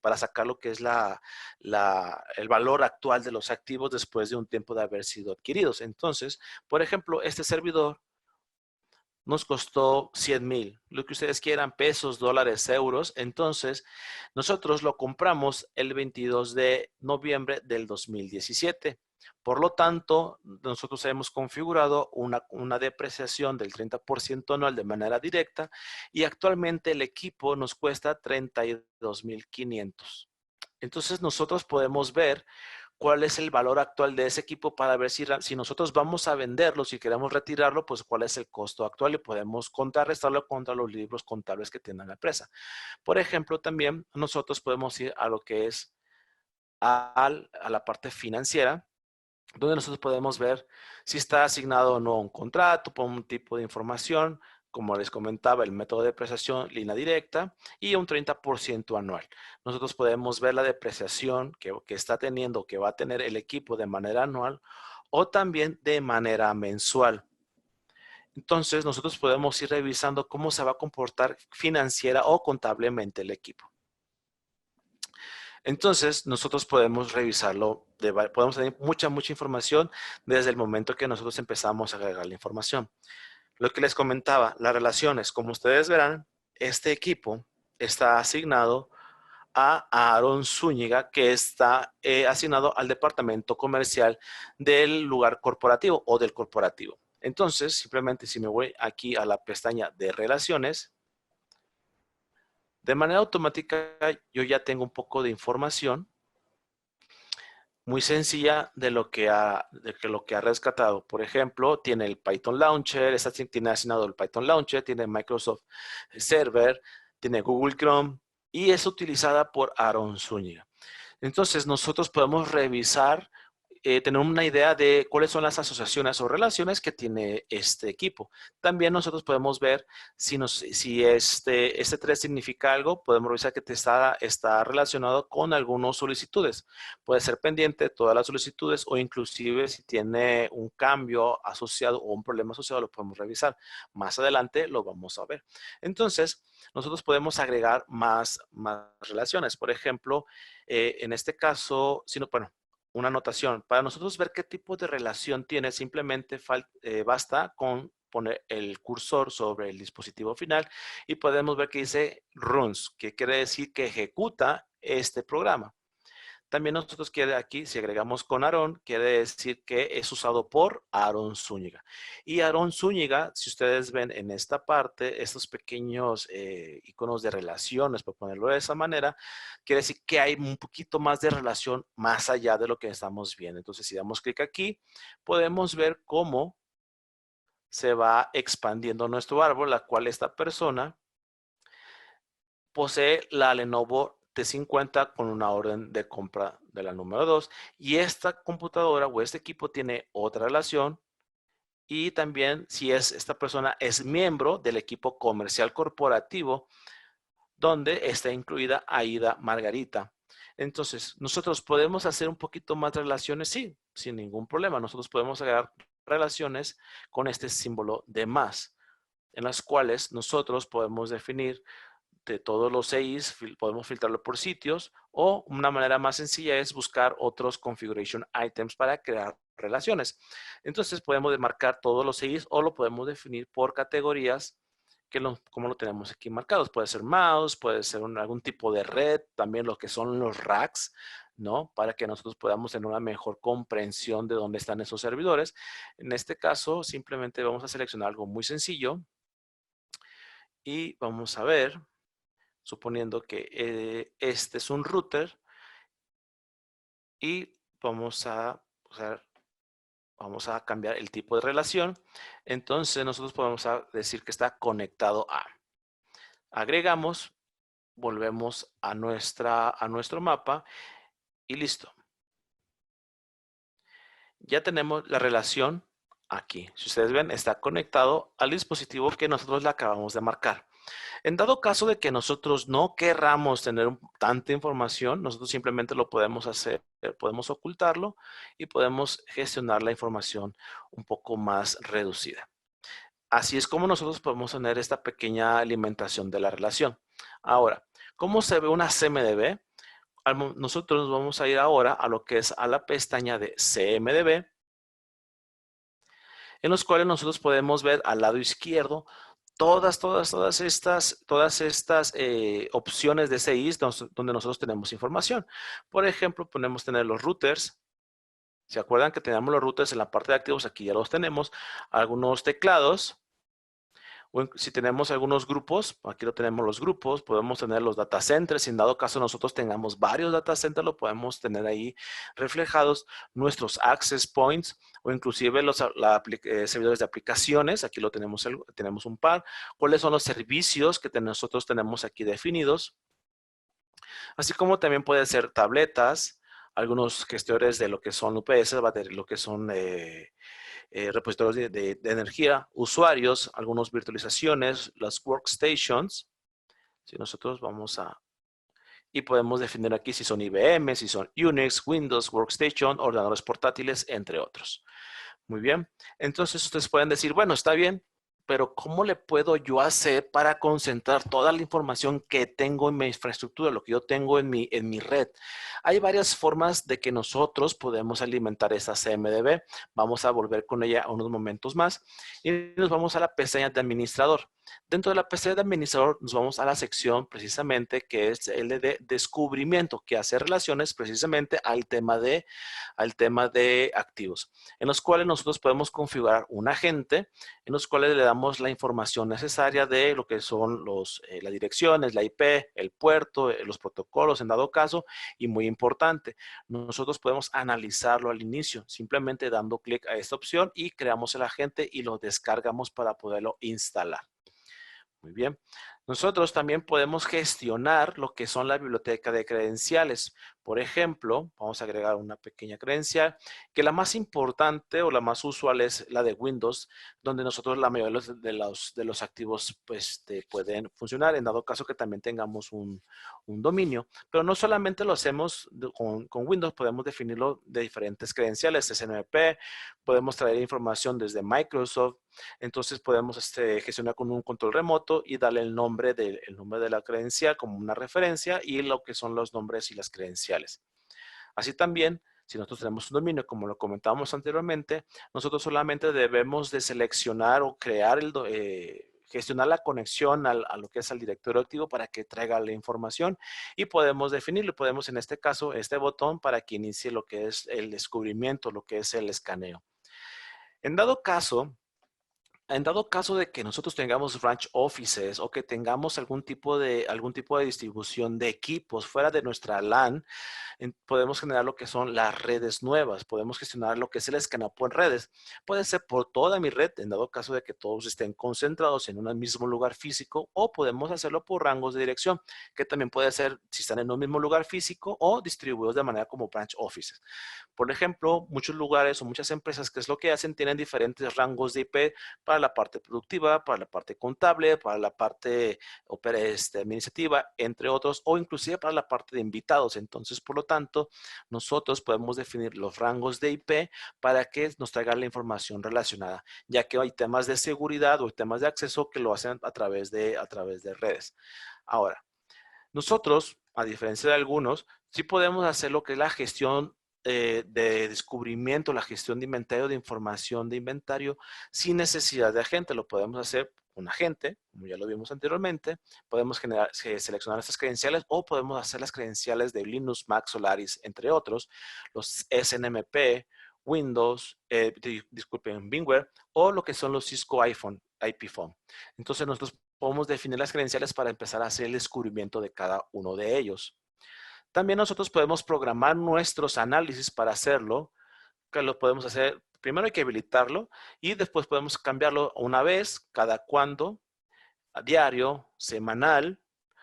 para sacar lo que es el valor actual de los activos después de un tiempo de haber sido adquiridos. Entonces, por ejemplo, este servidor nos costó 100,000, lo que ustedes quieran, pesos, dólares, euros. Entonces, nosotros lo compramos el 22 de noviembre del 2017. Por lo tanto, nosotros hemos configurado una depreciación del 30% anual de manera directa y actualmente el equipo nos cuesta 32,500. Entonces, nosotros podemos ver cuál es el valor actual de ese equipo para ver si nosotros vamos a venderlo, si queremos retirarlo, pues cuál es el costo actual y podemos contrarrestarlo contra los libros contables que tiene la empresa. Por ejemplo, también nosotros podemos ir a lo que es a la parte financiera, donde nosotros podemos ver si está asignado o no un contrato por un tipo de información, como les comentaba, el método de depreciación, línea directa y un 30% anual. Nosotros podemos ver la depreciación que está teniendo, que va a tener el equipo de manera anual o también de manera mensual. Entonces, nosotros podemos ir revisando cómo se va a comportar financiera o contablemente el equipo. Entonces, nosotros podemos revisarlo, podemos tener mucha información desde el momento que nosotros empezamos a agregar la información. Lo que les comentaba, las relaciones, como ustedes verán, este equipo está asignado a Aaron Zúñiga, que está asignado al departamento comercial del lugar corporativo o del corporativo. Entonces, simplemente si me voy aquí a la pestaña de relaciones, de manera automática yo ya tengo un poco de información muy sencilla de lo que ha rescatado. Por ejemplo, tiene el Python Launcher, tiene asignado el Python Launcher, tiene Microsoft Server, tiene Google Chrome y es utilizada por Aaron Zúñiga. Entonces, nosotros podemos revisar, tener una idea de cuáles son las asociaciones o relaciones que tiene este equipo. También nosotros podemos ver si este 3 significa algo, podemos revisar que está relacionado con algunas solicitudes. Puede ser pendiente de todas las solicitudes o inclusive si tiene un cambio asociado o un problema asociado, lo podemos revisar. Más adelante lo vamos a ver. Entonces, nosotros podemos agregar más relaciones. Por ejemplo, en este caso, bueno, una anotación. Para nosotros ver qué tipo de relación tiene, simplemente basta con poner el cursor sobre el dispositivo final y podemos ver que dice runs, que quiere decir que ejecuta este programa. También nosotros aquí, si agregamos con Aarón, quiere decir que es usado por Aaron Zúñiga. Y Aaron Zúñiga, si ustedes ven en esta parte, estos pequeños iconos de relaciones, por ponerlo de esa manera, quiere decir que hay un poquito más de relación más allá de lo que estamos viendo. Entonces, si damos clic aquí, podemos ver cómo se va expandiendo nuestro árbol, la cual esta persona posee la Lenovo T50 con una orden de compra de la número 2 y esta computadora o este equipo tiene otra relación y también si esta persona es miembro del equipo comercial corporativo donde está incluida Aida Margarita. Entonces, nosotros podemos hacer un poquito más de relaciones, sí, sin ningún problema. Nosotros podemos agregar relaciones con este símbolo de más, en las cuales nosotros podemos definir de todos los CIs, podemos filtrarlo por sitios o una manera más sencilla es buscar otros configuration items para crear relaciones. Entonces podemos demarcar todos los CIs o lo podemos definir por categorías como lo tenemos aquí marcados. Puede ser mouse, puede ser algún tipo de red, también lo que son los racks, ¿no? Para que nosotros podamos tener una mejor comprensión de dónde están esos servidores. En este caso, simplemente vamos a seleccionar algo muy sencillo y vamos a ver, suponiendo que este es un router y vamos a usar vamos a cambiar el tipo de relación. Entonces nosotros podemos decir que está conectado a. Agregamos, volvemos a nuestro mapa y listo. Ya tenemos la relación aquí. Si ustedes ven, está conectado al dispositivo que nosotros le acabamos de marcar. En dado caso de que nosotros no querramos tener tanta información, nosotros simplemente lo podemos hacer, podemos ocultarlo y podemos gestionar la información un poco más reducida. Así es como nosotros podemos tener esta pequeña alimentación de la relación. Ahora, ¿cómo se ve una CMDB? Nosotros nos vamos a ir ahora a lo que es a la pestaña de CMDB, en los cuales nosotros podemos ver al lado izquierdo todas estas opciones de CIs donde nosotros tenemos información. Por ejemplo, podemos tener los routers. ¿Se acuerdan que teníamos los routers en la parte de activos? Aquí ya los tenemos. Algunos teclados. Si tenemos algunos grupos, aquí lo tenemos los grupos, podemos tener los data centers, si en dado caso nosotros tengamos varios data centers, lo podemos tener ahí reflejados, nuestros access points o inclusive los servidores de aplicaciones, aquí lo tenemos, tenemos un par, cuáles son los servicios que nosotros tenemos aquí definidos, así como también puede ser tabletas, algunos gestores de lo que son UPS, lo que son repositorios de energía, usuarios, algunas virtualizaciones, las workstations. Si nosotros vamos a... Y podemos definir aquí si son IBM, si son Unix, Windows, Workstation, ordenadores portátiles, entre otros. Muy bien. Entonces ustedes pueden decir, bueno, está bien, pero ¿cómo le puedo yo hacer para concentrar toda la información que tengo en mi infraestructura, lo que yo tengo en mi red? Hay varias formas de que nosotros podemos alimentar esa CMDB. Vamos a volver con ella a unos momentos más y nos vamos a la pestaña de administrador. Dentro de la pestaña de administrador nos vamos a la sección precisamente que es el de descubrimiento, que hace relaciones precisamente al tema de activos, en los cuales nosotros podemos configurar un agente, en los cuales le damos la información necesaria de lo que son las direcciones, la IP, el puerto, los protocolos en dado caso, y muy importante, nosotros podemos analizarlo al inicio, simplemente dando clic a esta opción y creamos el agente y lo descargamos para poderlo instalar. Muy bien. Nosotros también podemos gestionar lo que son la biblioteca de credenciales. Por ejemplo, vamos a agregar una pequeña credencial, que la más importante o la más usual es la de Windows, donde nosotros la mayoría de los activos pues, pueden funcionar, en dado caso que también tengamos un dominio. Pero no solamente lo hacemos con Windows, podemos definirlo de diferentes credenciales, SNMP, podemos traer información desde Microsoft, entonces podemos gestionar con un control remoto y darle el nombre de la credencial como una referencia y lo que son los nombres y las credenciales. Así también, si nosotros tenemos un dominio, como lo comentábamos anteriormente, nosotros solamente debemos de seleccionar o crear gestionar la conexión a lo que es al directorio activo para que traiga la información y podemos definirlo. Podemos en este caso, este botón para que inicie lo que es el descubrimiento, lo que es el escaneo. En dado caso de que nosotros tengamos branch offices o que tengamos algún tipo de distribución de equipos fuera de nuestra LAN, podemos generar lo que son las redes nuevas. Podemos gestionar lo que es el escaneo en redes. Puede ser por toda mi red, en dado caso de que todos estén concentrados en un mismo lugar físico, o podemos hacerlo por rangos de dirección, que también puede ser si están en un mismo lugar físico o distribuidos de manera como branch offices. Por ejemplo, muchos lugares o muchas empresas, ¿qué es lo que hacen? Tienen diferentes rangos de IP para la parte productiva, para la parte contable, para la parte administrativa, entre otros, o inclusive para la parte de invitados. Entonces, por lo tanto, nosotros podemos definir los rangos de IP para que nos traiga la información relacionada, ya que hay temas de seguridad o temas de acceso que lo hacen a través de redes. Ahora, nosotros, a diferencia de algunos, sí podemos hacer lo que es la gestión de descubrimiento, la gestión de inventario, de información de inventario, sin necesidad de agente. Lo podemos hacer con agente, como ya lo vimos anteriormente. Podemos seleccionar estas credenciales o podemos hacer las credenciales de Linux, Mac, Solaris, entre otros, los SNMP, Windows, disculpen, VMware, o lo que son los Cisco iPhone, IP Phone. Entonces nosotros podemos definir las credenciales para empezar a hacer el descubrimiento de cada uno de ellos. También nosotros podemos programar nuestros análisis para hacerlo, que lo podemos hacer Primero hay que habilitarlo y después podemos cambiarlo una vez, cada cuándo, a diario, semanal,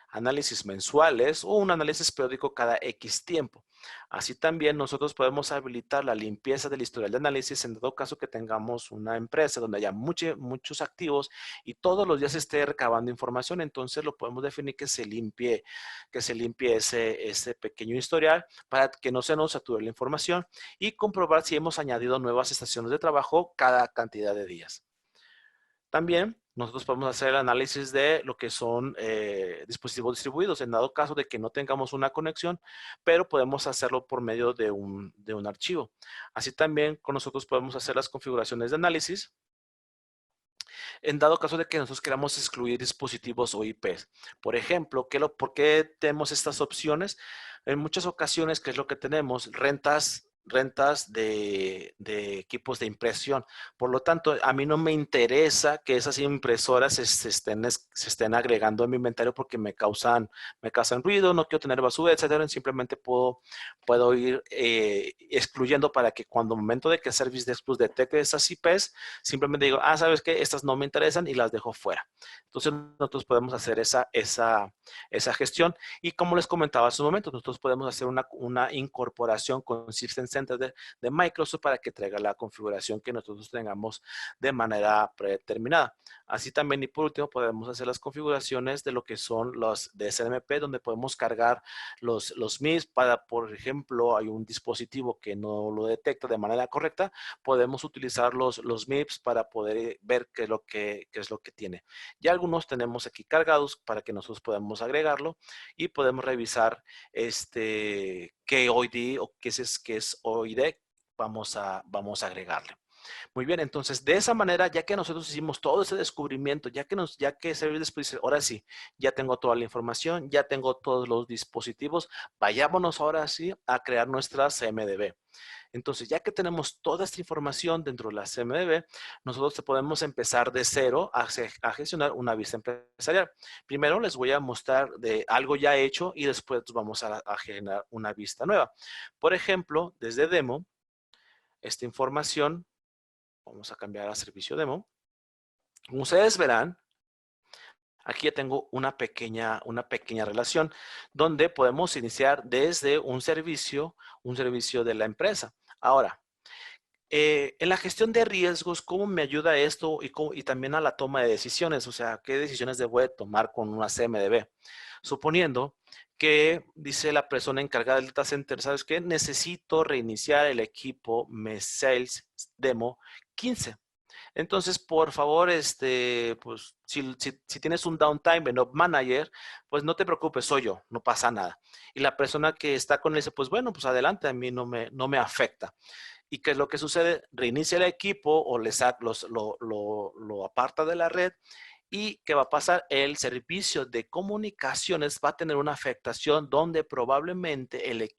análisis mensuales o un análisis periódico cada X tiempo. Así también nosotros podemos habilitar la limpieza del historial de análisis en dado caso que tengamos una empresa donde haya muchos activos y todos los días se esté recabando información, entonces lo podemos definir que se limpie ese pequeño historial para que no se nos sature la información y comprobar si hemos añadido nuevas estaciones de trabajo cada cantidad de días. También nosotros podemos hacer el análisis de lo que son dispositivos distribuidos, en dado caso de que no tengamos una conexión, pero podemos hacerlo por medio de un archivo. Así también con nosotros podemos hacer las configuraciones de análisis, en dado caso de que nosotros queramos excluir dispositivos o IPs. Por ejemplo, ¿por qué tenemos estas opciones? En muchas ocasiones, ¿qué es lo que tenemos? Rentas de equipos de impresión. Por lo tanto, a mí no me interesa que esas impresoras se estén agregando en mi inventario porque me causan ruido, no quiero tener basura, etcétera. Simplemente puedo ir excluyendo para que cuando el momento de que Service Desk Plus detecte esas IPs, simplemente digo, ¿sabes qué? Estas no me interesan y las dejo fuera. Entonces, nosotros podemos hacer esa gestión. Y como les comentaba hace un momento, nosotros podemos hacer una incorporación con System Center de Microsoft para que traiga la configuración que nosotros tengamos de manera predeterminada. Así también, y por último, podemos hacer las configuraciones de lo que son los de SNMP, donde podemos cargar los MIPS para, por ejemplo, hay un dispositivo que no lo detecta de manera correcta, podemos utilizar los MIPS para poder ver qué es lo que tiene. Ya algunos tenemos aquí cargados para que nosotros podamos agregarlo y podemos revisar qué OID o qué es OID vamos a agregarle. Muy bien, entonces de esa manera, ya que nosotros hicimos todo ese descubrimiento, ya que Service después dice, ahora sí, ya tengo toda la información, ya tengo todos los dispositivos, vayámonos ahora sí a crear nuestra CMDB. Entonces, ya que tenemos toda esta información dentro de la CMDB, nosotros podemos empezar de cero a gestionar una vista empresarial. Primero les voy a mostrar de algo ya hecho y después vamos a generar una vista nueva. Por ejemplo, desde demo, esta información, vamos a cambiar a servicio demo. Como ustedes verán, aquí ya tengo una pequeña relación donde podemos iniciar desde un servicio de la empresa. Ahora, en la gestión de riesgos, ¿cómo me ayuda esto y también a la toma de decisiones? O sea, ¿qué decisiones debo de tomar con una CMDB? Suponiendo que dice la persona encargada del data center, ¿sabes qué? Necesito reiniciar el equipo Sales Demo 15. Entonces, por favor, pues, si tienes un downtime en Op Manager, pues no te preocupes, soy yo, no pasa nada. Y la persona que está con él dice, pues bueno, pues adelante, a mí no me afecta. ¿Y qué es lo que sucede? Reinicia el equipo o lo aparta de la red. ¿Y qué va a pasar? El servicio de comunicaciones va a tener una afectación donde probablemente el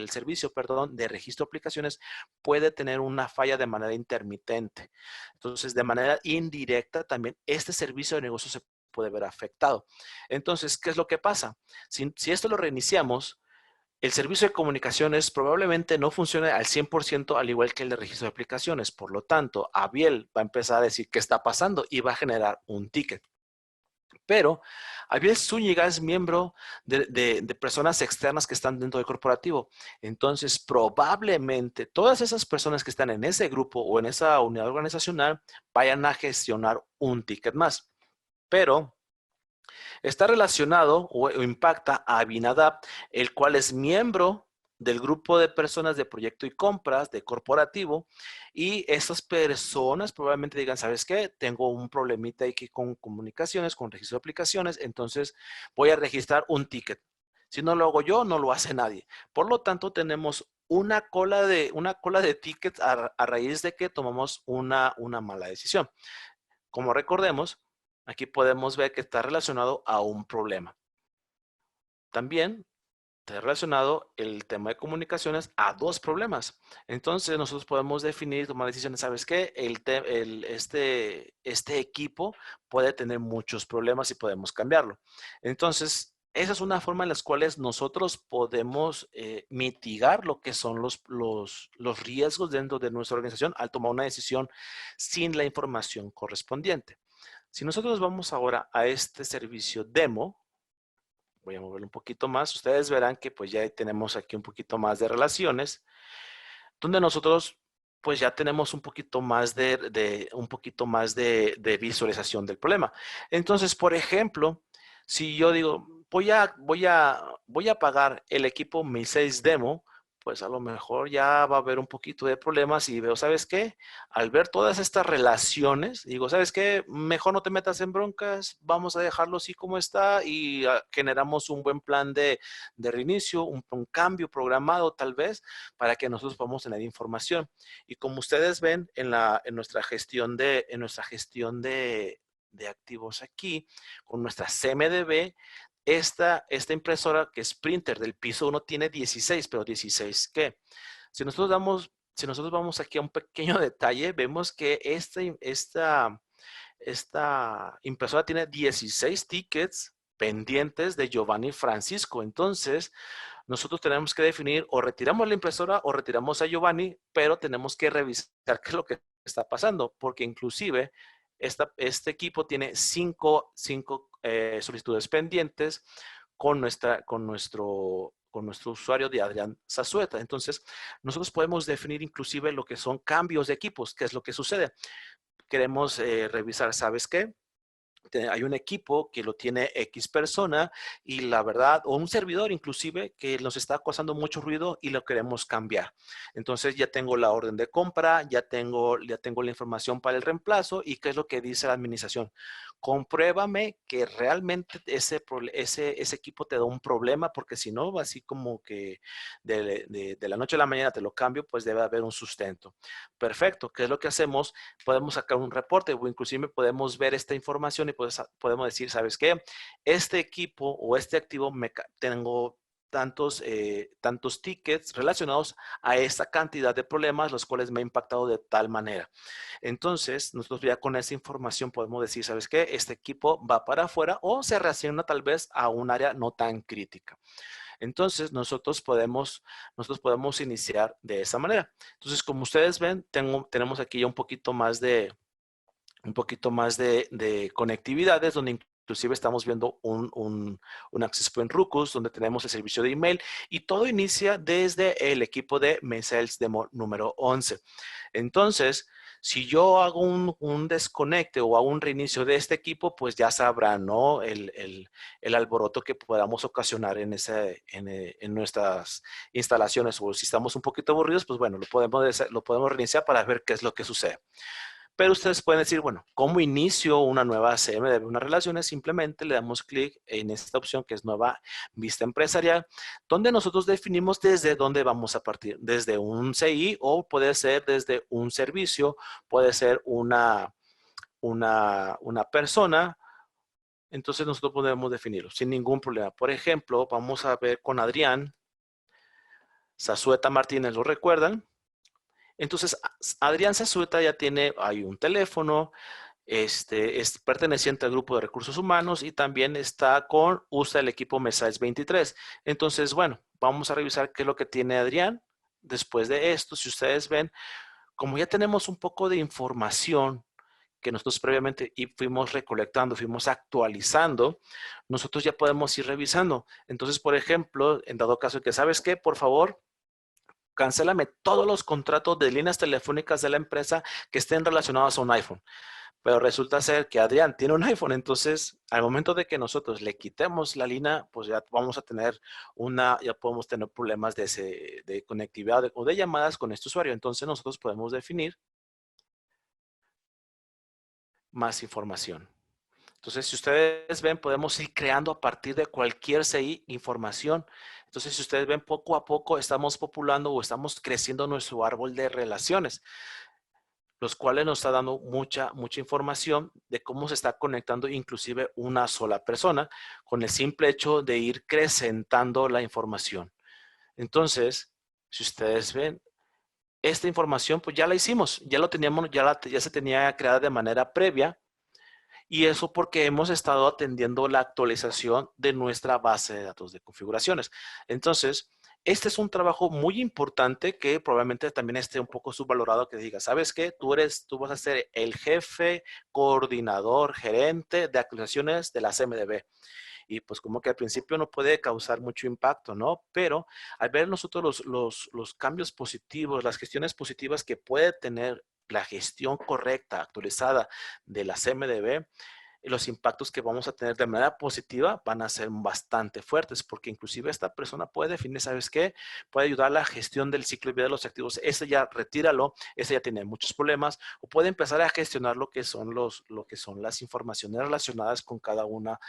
servicio, perdón, de registro de aplicaciones puede tener una falla de manera intermitente. Entonces, de manera indirecta, también este servicio de negocio se puede ver afectado. Entonces, ¿qué es lo que pasa? Si esto lo reiniciamos, el servicio de comunicaciones probablemente no funcione al 100% al igual que el de registro de aplicaciones. Por lo tanto, Abiel va a empezar a decir qué está pasando y va a generar un ticket. Pero Abiel Zúñiga es miembro de personas externas que están dentro del corporativo. Entonces, probablemente todas esas personas que están en ese grupo o en esa unidad organizacional vayan a gestionar un ticket más. Pero está relacionado o impacta a Abinadab, el cual es miembro del grupo de personas de proyecto y compras de corporativo, y esas personas probablemente digan, ¿sabes qué? Tengo un problemita aquí con comunicaciones, con registro de aplicaciones, entonces voy a registrar un ticket. Si no lo hago yo, no lo hace nadie. Por lo tanto, tenemos una cola de tickets a raíz de que tomamos una mala decisión. Como recordemos, aquí podemos ver que está relacionado a un problema. También está relacionado el tema de comunicaciones a dos problemas. Entonces, nosotros podemos definir y tomar decisiones. ¿Sabes qué? Este equipo puede tener muchos problemas y podemos cambiarlo. Entonces, esa es una forma en las cuales nosotros podemos mitigar lo que son los riesgos dentro de nuestra organización al tomar una decisión sin la información correspondiente. Si nosotros vamos ahora a este servicio demo, voy a moverlo un poquito más, ustedes verán que pues ya tenemos aquí un poquito más de relaciones, donde nosotros pues ya tenemos un poquito más de visualización del problema. Entonces, por ejemplo, si yo digo, voy a pagar el equipo Mi 6 Demo, pues a lo mejor ya va a haber un poquito de problemas y veo, ¿sabes qué? Al ver todas estas relaciones, digo, ¿sabes qué? Mejor no te metas en broncas, vamos a dejarlo así como está y generamos un buen plan de reinicio, un cambio programado tal vez, para que nosotros podamos tener información. Y como ustedes ven en nuestra gestión de activos aquí, con nuestra CMDB, esta impresora que es printer del piso 1 tiene 16, pero 16 ¿qué? Si nosotros vamos aquí a un pequeño detalle, vemos que esta impresora tiene 16 tickets pendientes de Giovanni Francisco. Entonces, nosotros tenemos que definir o retiramos la impresora o retiramos a Giovanni, pero tenemos que revisar qué es lo que está pasando, porque inclusive este equipo tiene cinco solicitudes pendientes con nuestro usuario de Adrián Zazueta. Entonces, nosotros podemos definir inclusive lo que son cambios de equipos, qué es lo que sucede. Queremos revisar, ¿sabes qué? Hay un equipo que lo tiene X persona y la verdad, o un servidor inclusive, que nos está causando mucho ruido y lo queremos cambiar. Entonces ya tengo la orden de compra, ya tengo la información para el reemplazo y qué es lo que dice la administración. Compruébame que realmente ese equipo te da un problema, porque si no, así como que de la noche a la mañana te lo cambio, pues debe haber un sustento. Perfecto, ¿qué es lo que hacemos? Podemos sacar un reporte o inclusive podemos ver esta información y podemos decir, ¿sabes qué? Este equipo o este activo tengo tantos tickets relacionados a esta cantidad de problemas, los cuales me ha impactado de tal manera. Entonces, nosotros ya con esa información podemos decir, ¿sabes qué? Este equipo va para afuera o se reasigna tal vez a un área no tan crítica. Entonces, nosotros podemos iniciar de esa manera. Entonces, como ustedes ven, tenemos aquí ya un poquito más de conectividades, donde inclusive estamos viendo un Access Point Ruckus, donde tenemos el servicio de email, y todo inicia desde el equipo de Sales Demo número 11. Entonces, si yo hago un desconecte o hago un reinicio de este equipo, pues ya sabrán, ¿no? El alboroto que podamos ocasionar en nuestras instalaciones, o si estamos un poquito aburridos, pues bueno, lo podemos reiniciar para ver qué es lo que sucede. Pero ustedes pueden decir, bueno, ¿cómo inicio una nueva CMDB? Una relación es simplemente le damos clic en esta opción que es nueva vista empresarial, donde nosotros definimos desde dónde vamos a partir, desde un CI o puede ser desde un servicio, puede ser una persona. Entonces nosotros podemos definirlo sin ningún problema. Por ejemplo, vamos a ver con Adrián Zazueta Martínez, ¿lo recuerdan? Entonces, Adrián Zazueta ya hay un teléfono, es perteneciente al grupo de recursos humanos y también usa el equipo Mesais 23. Entonces, bueno, vamos a revisar qué es lo que tiene Adrián. Después de esto, si ustedes ven, como ya tenemos un poco de información que nosotros previamente fuimos recolectando, fuimos actualizando, nosotros ya podemos ir revisando. Entonces, por ejemplo, en dado caso que, ¿sabes qué? Por favor, cancélame todos los contratos de líneas telefónicas de la empresa que estén relacionados a un iPhone. Pero resulta ser que Adrián tiene un iPhone, entonces al momento de que nosotros le quitemos la línea, pues ya podemos tener problemas de conectividad o de llamadas con este usuario. Entonces nosotros podemos definir más información. Entonces, si ustedes ven, podemos ir creando a partir de cualquier CI información. Entonces, si ustedes ven, poco a poco estamos populando o estamos creciendo nuestro árbol de relaciones, los cuales nos está dando mucha información de cómo se está conectando inclusive una sola persona con el simple hecho de ir acrecentando la información. Entonces, si ustedes ven, esta información pues ya la hicimos, ya lo teníamos, ya se tenía creada de manera previa. Y eso porque hemos estado atendiendo la actualización de nuestra base de datos de configuraciones. Entonces, este es un trabajo muy importante que probablemente también esté un poco subvalorado, que diga, ¿sabes qué? Tú vas a ser el jefe, coordinador, gerente de actualizaciones de la CMDB. Y pues como que al principio no puede causar mucho impacto, ¿no? Pero al ver nosotros los cambios positivos, las gestiones positivas que puede tener la gestión correcta, actualizada de la CMDB, los impactos que vamos a tener de manera positiva van a ser bastante fuertes, porque inclusive esta persona puede definir, ¿sabes qué? Puede ayudar a la gestión del ciclo de vida de los activos. Ese ya retíralo, ese ya tiene muchos problemas, o puede empezar a gestionar lo que son las informaciones relacionadas con cada una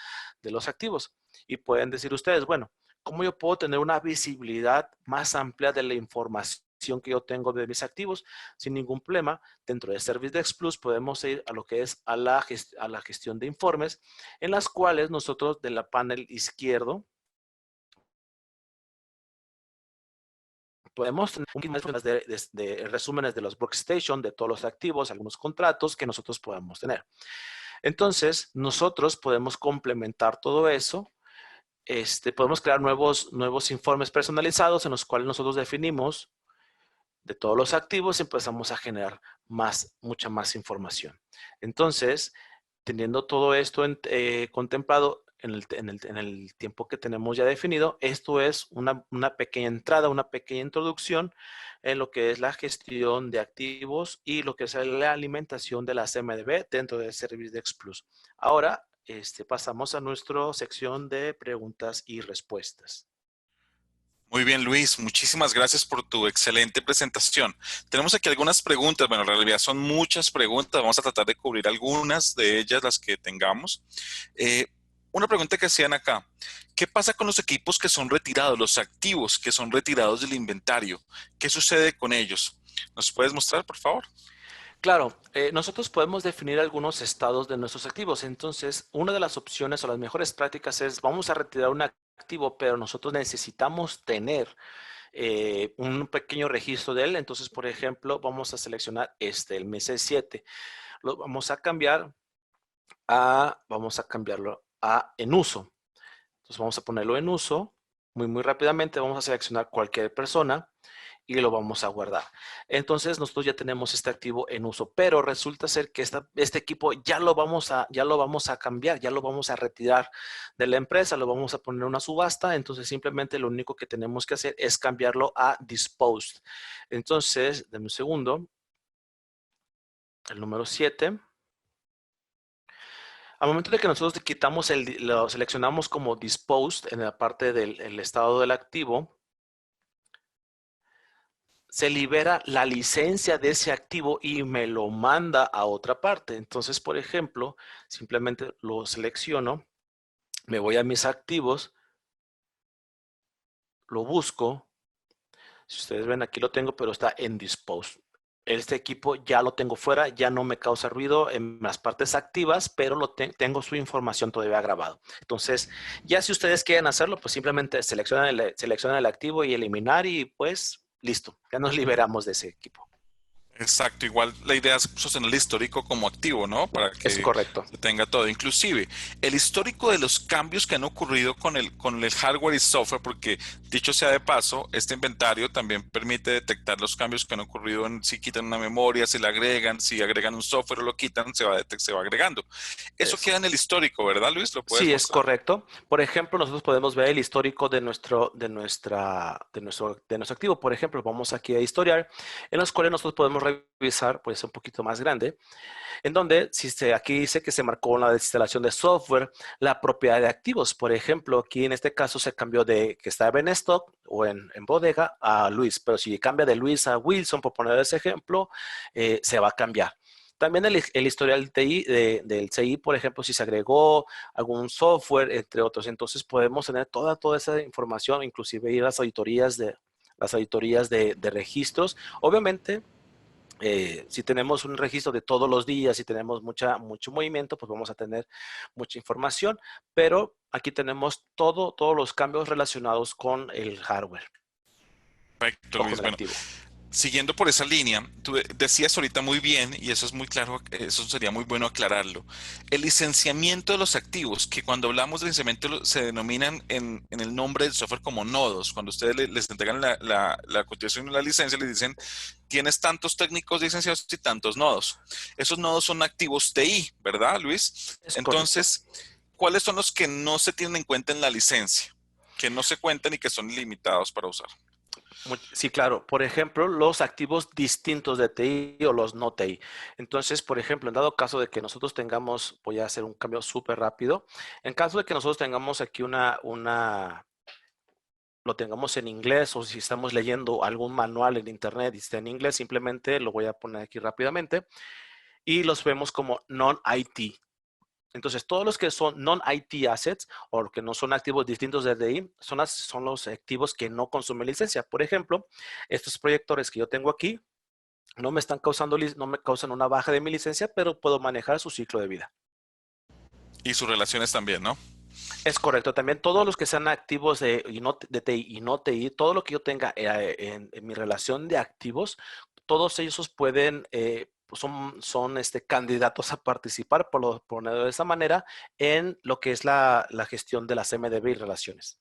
de los activos. Y pueden decir ustedes, bueno, ¿cómo yo puedo tener una visibilidad más amplia de la información que yo tengo de mis activos? Sin ningún problema, dentro de ServiceDesk Plus podemos ir a lo que es a la gestión de informes, en las cuales nosotros de la panel izquierdo podemos tener de resúmenes de los workstation, de todos los activos, algunos contratos que nosotros podamos tener. Entonces, nosotros podemos complementar todo eso. Podemos crear nuevos informes personalizados en los cuales nosotros definimos de todos los activos y empezamos a generar mucha más información. Entonces, teniendo todo esto contemplado en el tiempo que tenemos ya definido, esto es una pequeña entrada, una pequeña introducción en lo que es la gestión de activos y lo que es la alimentación de la CMDB dentro de ServiceDesk Plus. Ahora, pasamos a nuestra sección de preguntas y respuestas. Muy bien, Luis, muchísimas gracias por tu excelente presentación. Tenemos aquí algunas preguntas, bueno, en realidad son muchas preguntas, vamos a tratar de cubrir algunas de ellas, las que tengamos. Una pregunta que hacían acá, ¿qué pasa con los equipos que son retirados, los activos que son retirados del inventario? ¿Qué sucede con ellos? ¿Nos puedes mostrar, por favor? Claro, nosotros podemos definir algunos estados de nuestros activos. Entonces, una de las opciones o las mejores prácticas es, vamos a retirar un activo, pero nosotros necesitamos tener un pequeño registro de él. Entonces, por ejemplo, vamos a seleccionar el mes 7. Lo vamos a cambiar vamos a cambiarlo a en uso. Entonces, vamos a ponerlo en uso. Muy rápidamente vamos a seleccionar cualquier persona y lo vamos a guardar. Entonces, nosotros ya tenemos este activo en uso, pero resulta ser que este equipo ya lo vamos a cambiar, ya lo vamos a retirar de la empresa, lo vamos a poner en una subasta. Entonces, simplemente lo único que tenemos que hacer es cambiarlo a disposed. Entonces, denme un segundo. El número 7. Al momento de que nosotros quitamos lo seleccionamos como disposed en la parte del estado del activo, se libera la licencia de ese activo y me lo manda a otra parte. Entonces, por ejemplo, simplemente lo selecciono, me voy a mis activos, lo busco. Si ustedes ven, aquí lo tengo, pero está en dispose. Este equipo ya lo tengo fuera, ya no me causa ruido en las partes activas, pero tengo su información todavía grabado. Entonces, ya si ustedes quieren hacerlo, pues simplemente seleccionan el activo y eliminar y pues listo, ya nos liberamos de ese equipo. Exacto, igual la idea es sostener el histórico como activo, ¿no? Para Es que correcto. se tenga todo, inclusive el histórico de los cambios que han ocurrido con el hardware y software, porque dicho sea de paso, este inventario también permite detectar los cambios que han ocurrido en si quitan una memoria, si la agregan, si agregan un software o lo quitan, se va agregando. Eso Eso. queda en el histórico, ¿verdad, Luis? ¿Lo puedes Sí, es mostrar? correcto. Por ejemplo, nosotros podemos ver el histórico de nuestro activo. Por ejemplo, vamos aquí a historial, en los cuales nosotros podemos revisar, pues un poquito más grande, en donde aquí dice que se marcó la desinstalación de software, la propiedad de activos. Por ejemplo, aquí en este caso se cambió de que estaba en stock o en bodega a Luis, pero si cambia de Luis a Wilson, por poner ese ejemplo, se va a cambiar. También el historial del CI, por ejemplo, si se agregó algún software, entre otros. Entonces podemos tener toda esa información, inclusive ir a las auditorías de registros. Obviamente, si tenemos un registro de todos los días y tenemos mucho movimiento, pues vamos a tener mucha información, pero aquí tenemos todos los cambios relacionados con el hardware Perfecto, o con Luis. el Bueno, activo. siguiendo por esa línea, tú decías ahorita muy bien, y eso es muy claro, eso sería muy bueno aclararlo. El licenciamiento de los activos, que cuando hablamos de licenciamiento se denominan en el nombre del software como nodos. Cuando ustedes les entregan la cotización y la licencia, les dicen, tienes tantos técnicos licenciados y tantos nodos. Esos nodos son activos TI, ¿verdad, Luis? Es correcto. Entonces, ¿cuáles son los que no se tienen en cuenta en la licencia? Que no se cuentan y que son limitados para usar. Sí, claro. Por ejemplo, los activos distintos de TI o los no TI. Entonces, por ejemplo, en dado caso de que nosotros tengamos, voy a hacer un cambio súper rápido. En caso de que nosotros tengamos aquí lo tengamos en inglés o si estamos leyendo algún manual en internet y está en inglés, simplemente lo voy a poner aquí rápidamente y los vemos como non-IT. Entonces, todos los que son non-IT assets o que no son activos distintos de DI son los activos que no consumen licencia. Por ejemplo, estos proyectores que yo tengo aquí no me causan una baja de mi licencia, pero puedo manejar su ciclo de vida. Y sus relaciones también, ¿no? Es correcto. También todos los que sean activos de TI y no TI, todo lo que yo tenga en mi relación de activos, todos ellos pueden, son candidatos a participar, por ponerlo de esa manera, en lo que es la gestión de las MDB y relaciones.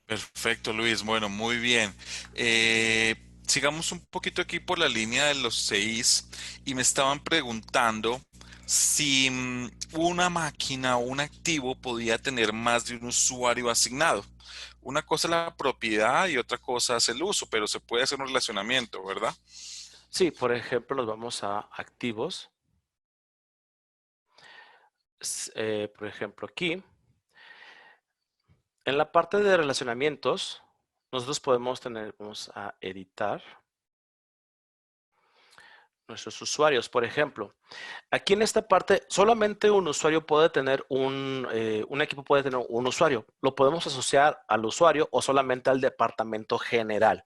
Perfecto, Luis. Bueno, muy bien. Sigamos un poquito aquí por la línea de los 6 y me estaban preguntando si una máquina o un activo podía tener más de un usuario asignado. Una cosa es la propiedad y otra cosa es el uso, pero se puede hacer un relacionamiento, ¿verdad? Sí, por ejemplo, nos vamos a activos. Por ejemplo, aquí, en la parte de relacionamientos, nosotros vamos a editar nuestros usuarios, por ejemplo. Aquí en esta parte, solamente un usuario puede tener un equipo puede tener un usuario. Lo podemos asociar al usuario o solamente al departamento general,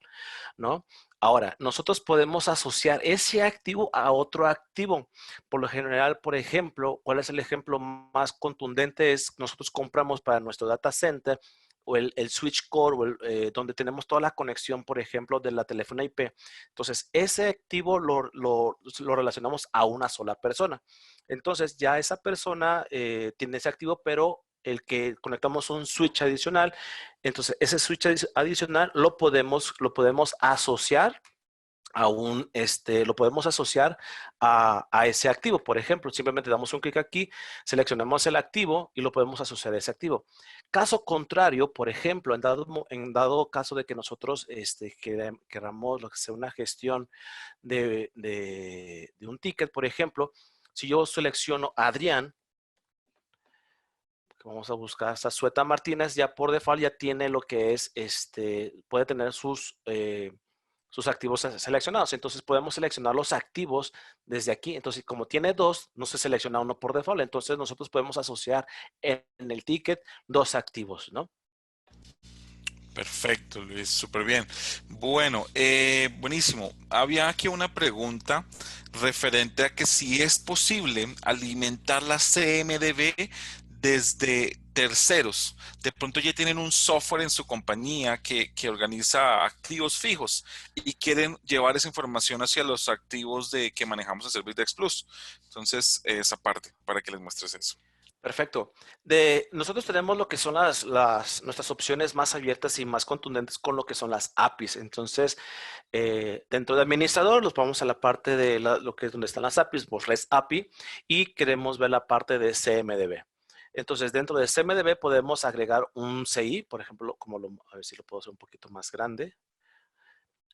¿no? Ahora, nosotros podemos asociar ese activo a otro activo. Por lo general, por ejemplo, ¿cuál es el ejemplo más contundente? Es nosotros compramos para nuestro data center o el switch core donde tenemos toda la conexión, por ejemplo, de la telefonía IP. Entonces, ese activo lo relacionamos a una sola persona. Entonces, ya esa persona tiene ese activo, pero el que conectamos un switch adicional, entonces ese switch adicional lo podemos asociar lo podemos asociar a ese activo. Por ejemplo, simplemente damos un clic aquí, seleccionamos el activo y lo podemos asociar a ese activo. Caso contrario, por ejemplo, en dado caso de que nosotros queramos lo que sea una gestión de un ticket, por ejemplo, si yo selecciono a Adrián, vamos a buscar a Sueta Martínez, ya por default ya tiene lo que es, puede tener sus activos seleccionados. Entonces podemos seleccionar los activos desde aquí. Entonces, como tiene dos, no se selecciona uno por default. Entonces nosotros podemos asociar en el ticket dos activos, ¿no? Perfecto, Luis, súper bien. Bueno, buenísimo. Había aquí una pregunta referente a que si es posible alimentar la CMDB desde terceros. De pronto ya tienen un software en su compañía que organiza activos fijos y quieren llevar esa información hacia los activos que manejamos en ServiceDex Plus. Entonces, esa parte, para que les muestres eso. Perfecto. Nosotros tenemos lo que son nuestras opciones más abiertas y más contundentes con lo que son las APIs. Entonces, dentro de administrador, nos vamos a la parte de lo que es donde están las APIs, pues REST API, y queremos ver la parte de CMDB. Entonces, dentro de CMDB podemos agregar un CI, por ejemplo, a ver si lo puedo hacer un poquito más grande.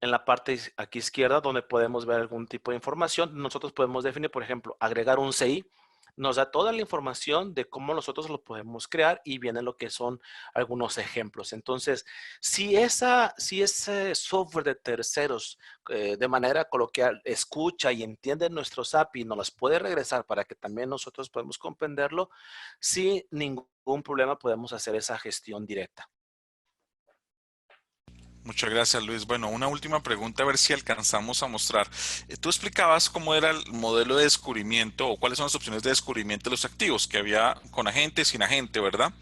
En la parte aquí izquierda, donde podemos ver algún tipo de información, nosotros podemos definir, por ejemplo, agregar un CI. Nos da toda la información de cómo nosotros lo podemos crear y viene lo que son algunos ejemplos. Entonces, si ese software de terceros de manera coloquial escucha y entiende nuestros API y nos las puede regresar para que también nosotros podamos comprenderlo, sin ningún problema podemos hacer esa gestión directa. Muchas gracias, Luis. Bueno, una última pregunta, a ver si alcanzamos a mostrar. Tú explicabas cómo era el modelo de descubrimiento o cuáles son las opciones de descubrimiento de los activos que había con agente, sin agente, ¿verdad?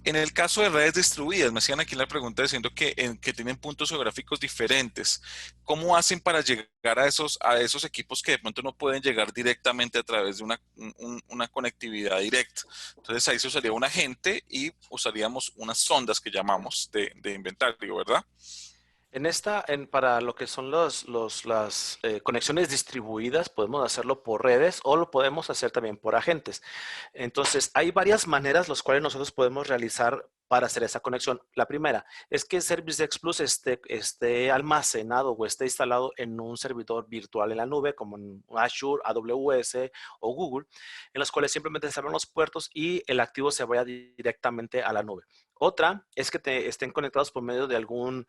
En el caso de redes distribuidas, me hacían aquí la pregunta diciendo que tienen puntos geográficos diferentes. ¿Cómo hacen para llegar a esos equipos que de pronto no pueden llegar directamente a través de una conectividad directa? Entonces ahí se usaría un agente y usaríamos unas sondas que llamamos de inventario, ¿verdad? Para lo que son las conexiones distribuidas, podemos hacerlo por redes o lo podemos hacer también por agentes. Entonces, hay varias maneras las cuales nosotros podemos realizar para hacer esa conexión. La primera es que ServiceX Plus esté almacenado o esté instalado en un servidor virtual en la nube, como en Azure, AWS o Google, en los cuales simplemente se abren los puertos y el activo se vaya directamente a la nube. Otra es que estén conectados por medio de algún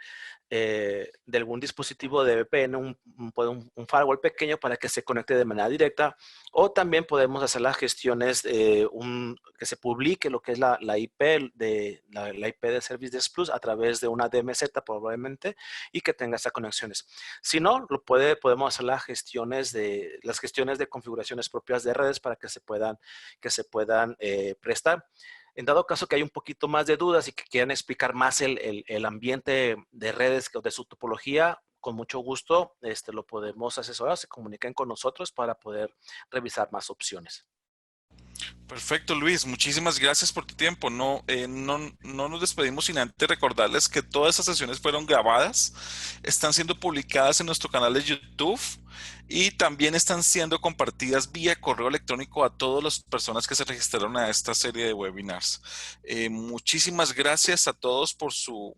dispositivo de VPN, un firewall pequeño para que se conecte de manera directa, o también podemos hacer las gestiones, que se publique lo que es la IP la IP de Service Desk Plus a través de una DMZ probablemente y que tenga esas conexiones. Si no, podemos hacer las gestiones de configuraciones propias de redes para que se puedan prestar. En dado caso que hay un poquito más de dudas y que quieran explicar más el ambiente de redes de su topología, con mucho gusto lo podemos asesorar, se comuniquen con nosotros para poder revisar más opciones. Perfecto, Luis. Muchísimas gracias por tu tiempo. No nos despedimos sin antes recordarles que todas esas sesiones fueron grabadas, están siendo publicadas en nuestro canal de YouTube y también están siendo compartidas vía correo electrónico a todas las personas que se registraron a esta serie de webinars. Muchísimas gracias a todos por su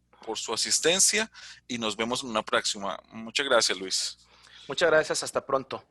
asistencia y nos vemos en una próxima. Muchas gracias, Luis. Muchas gracias, hasta pronto.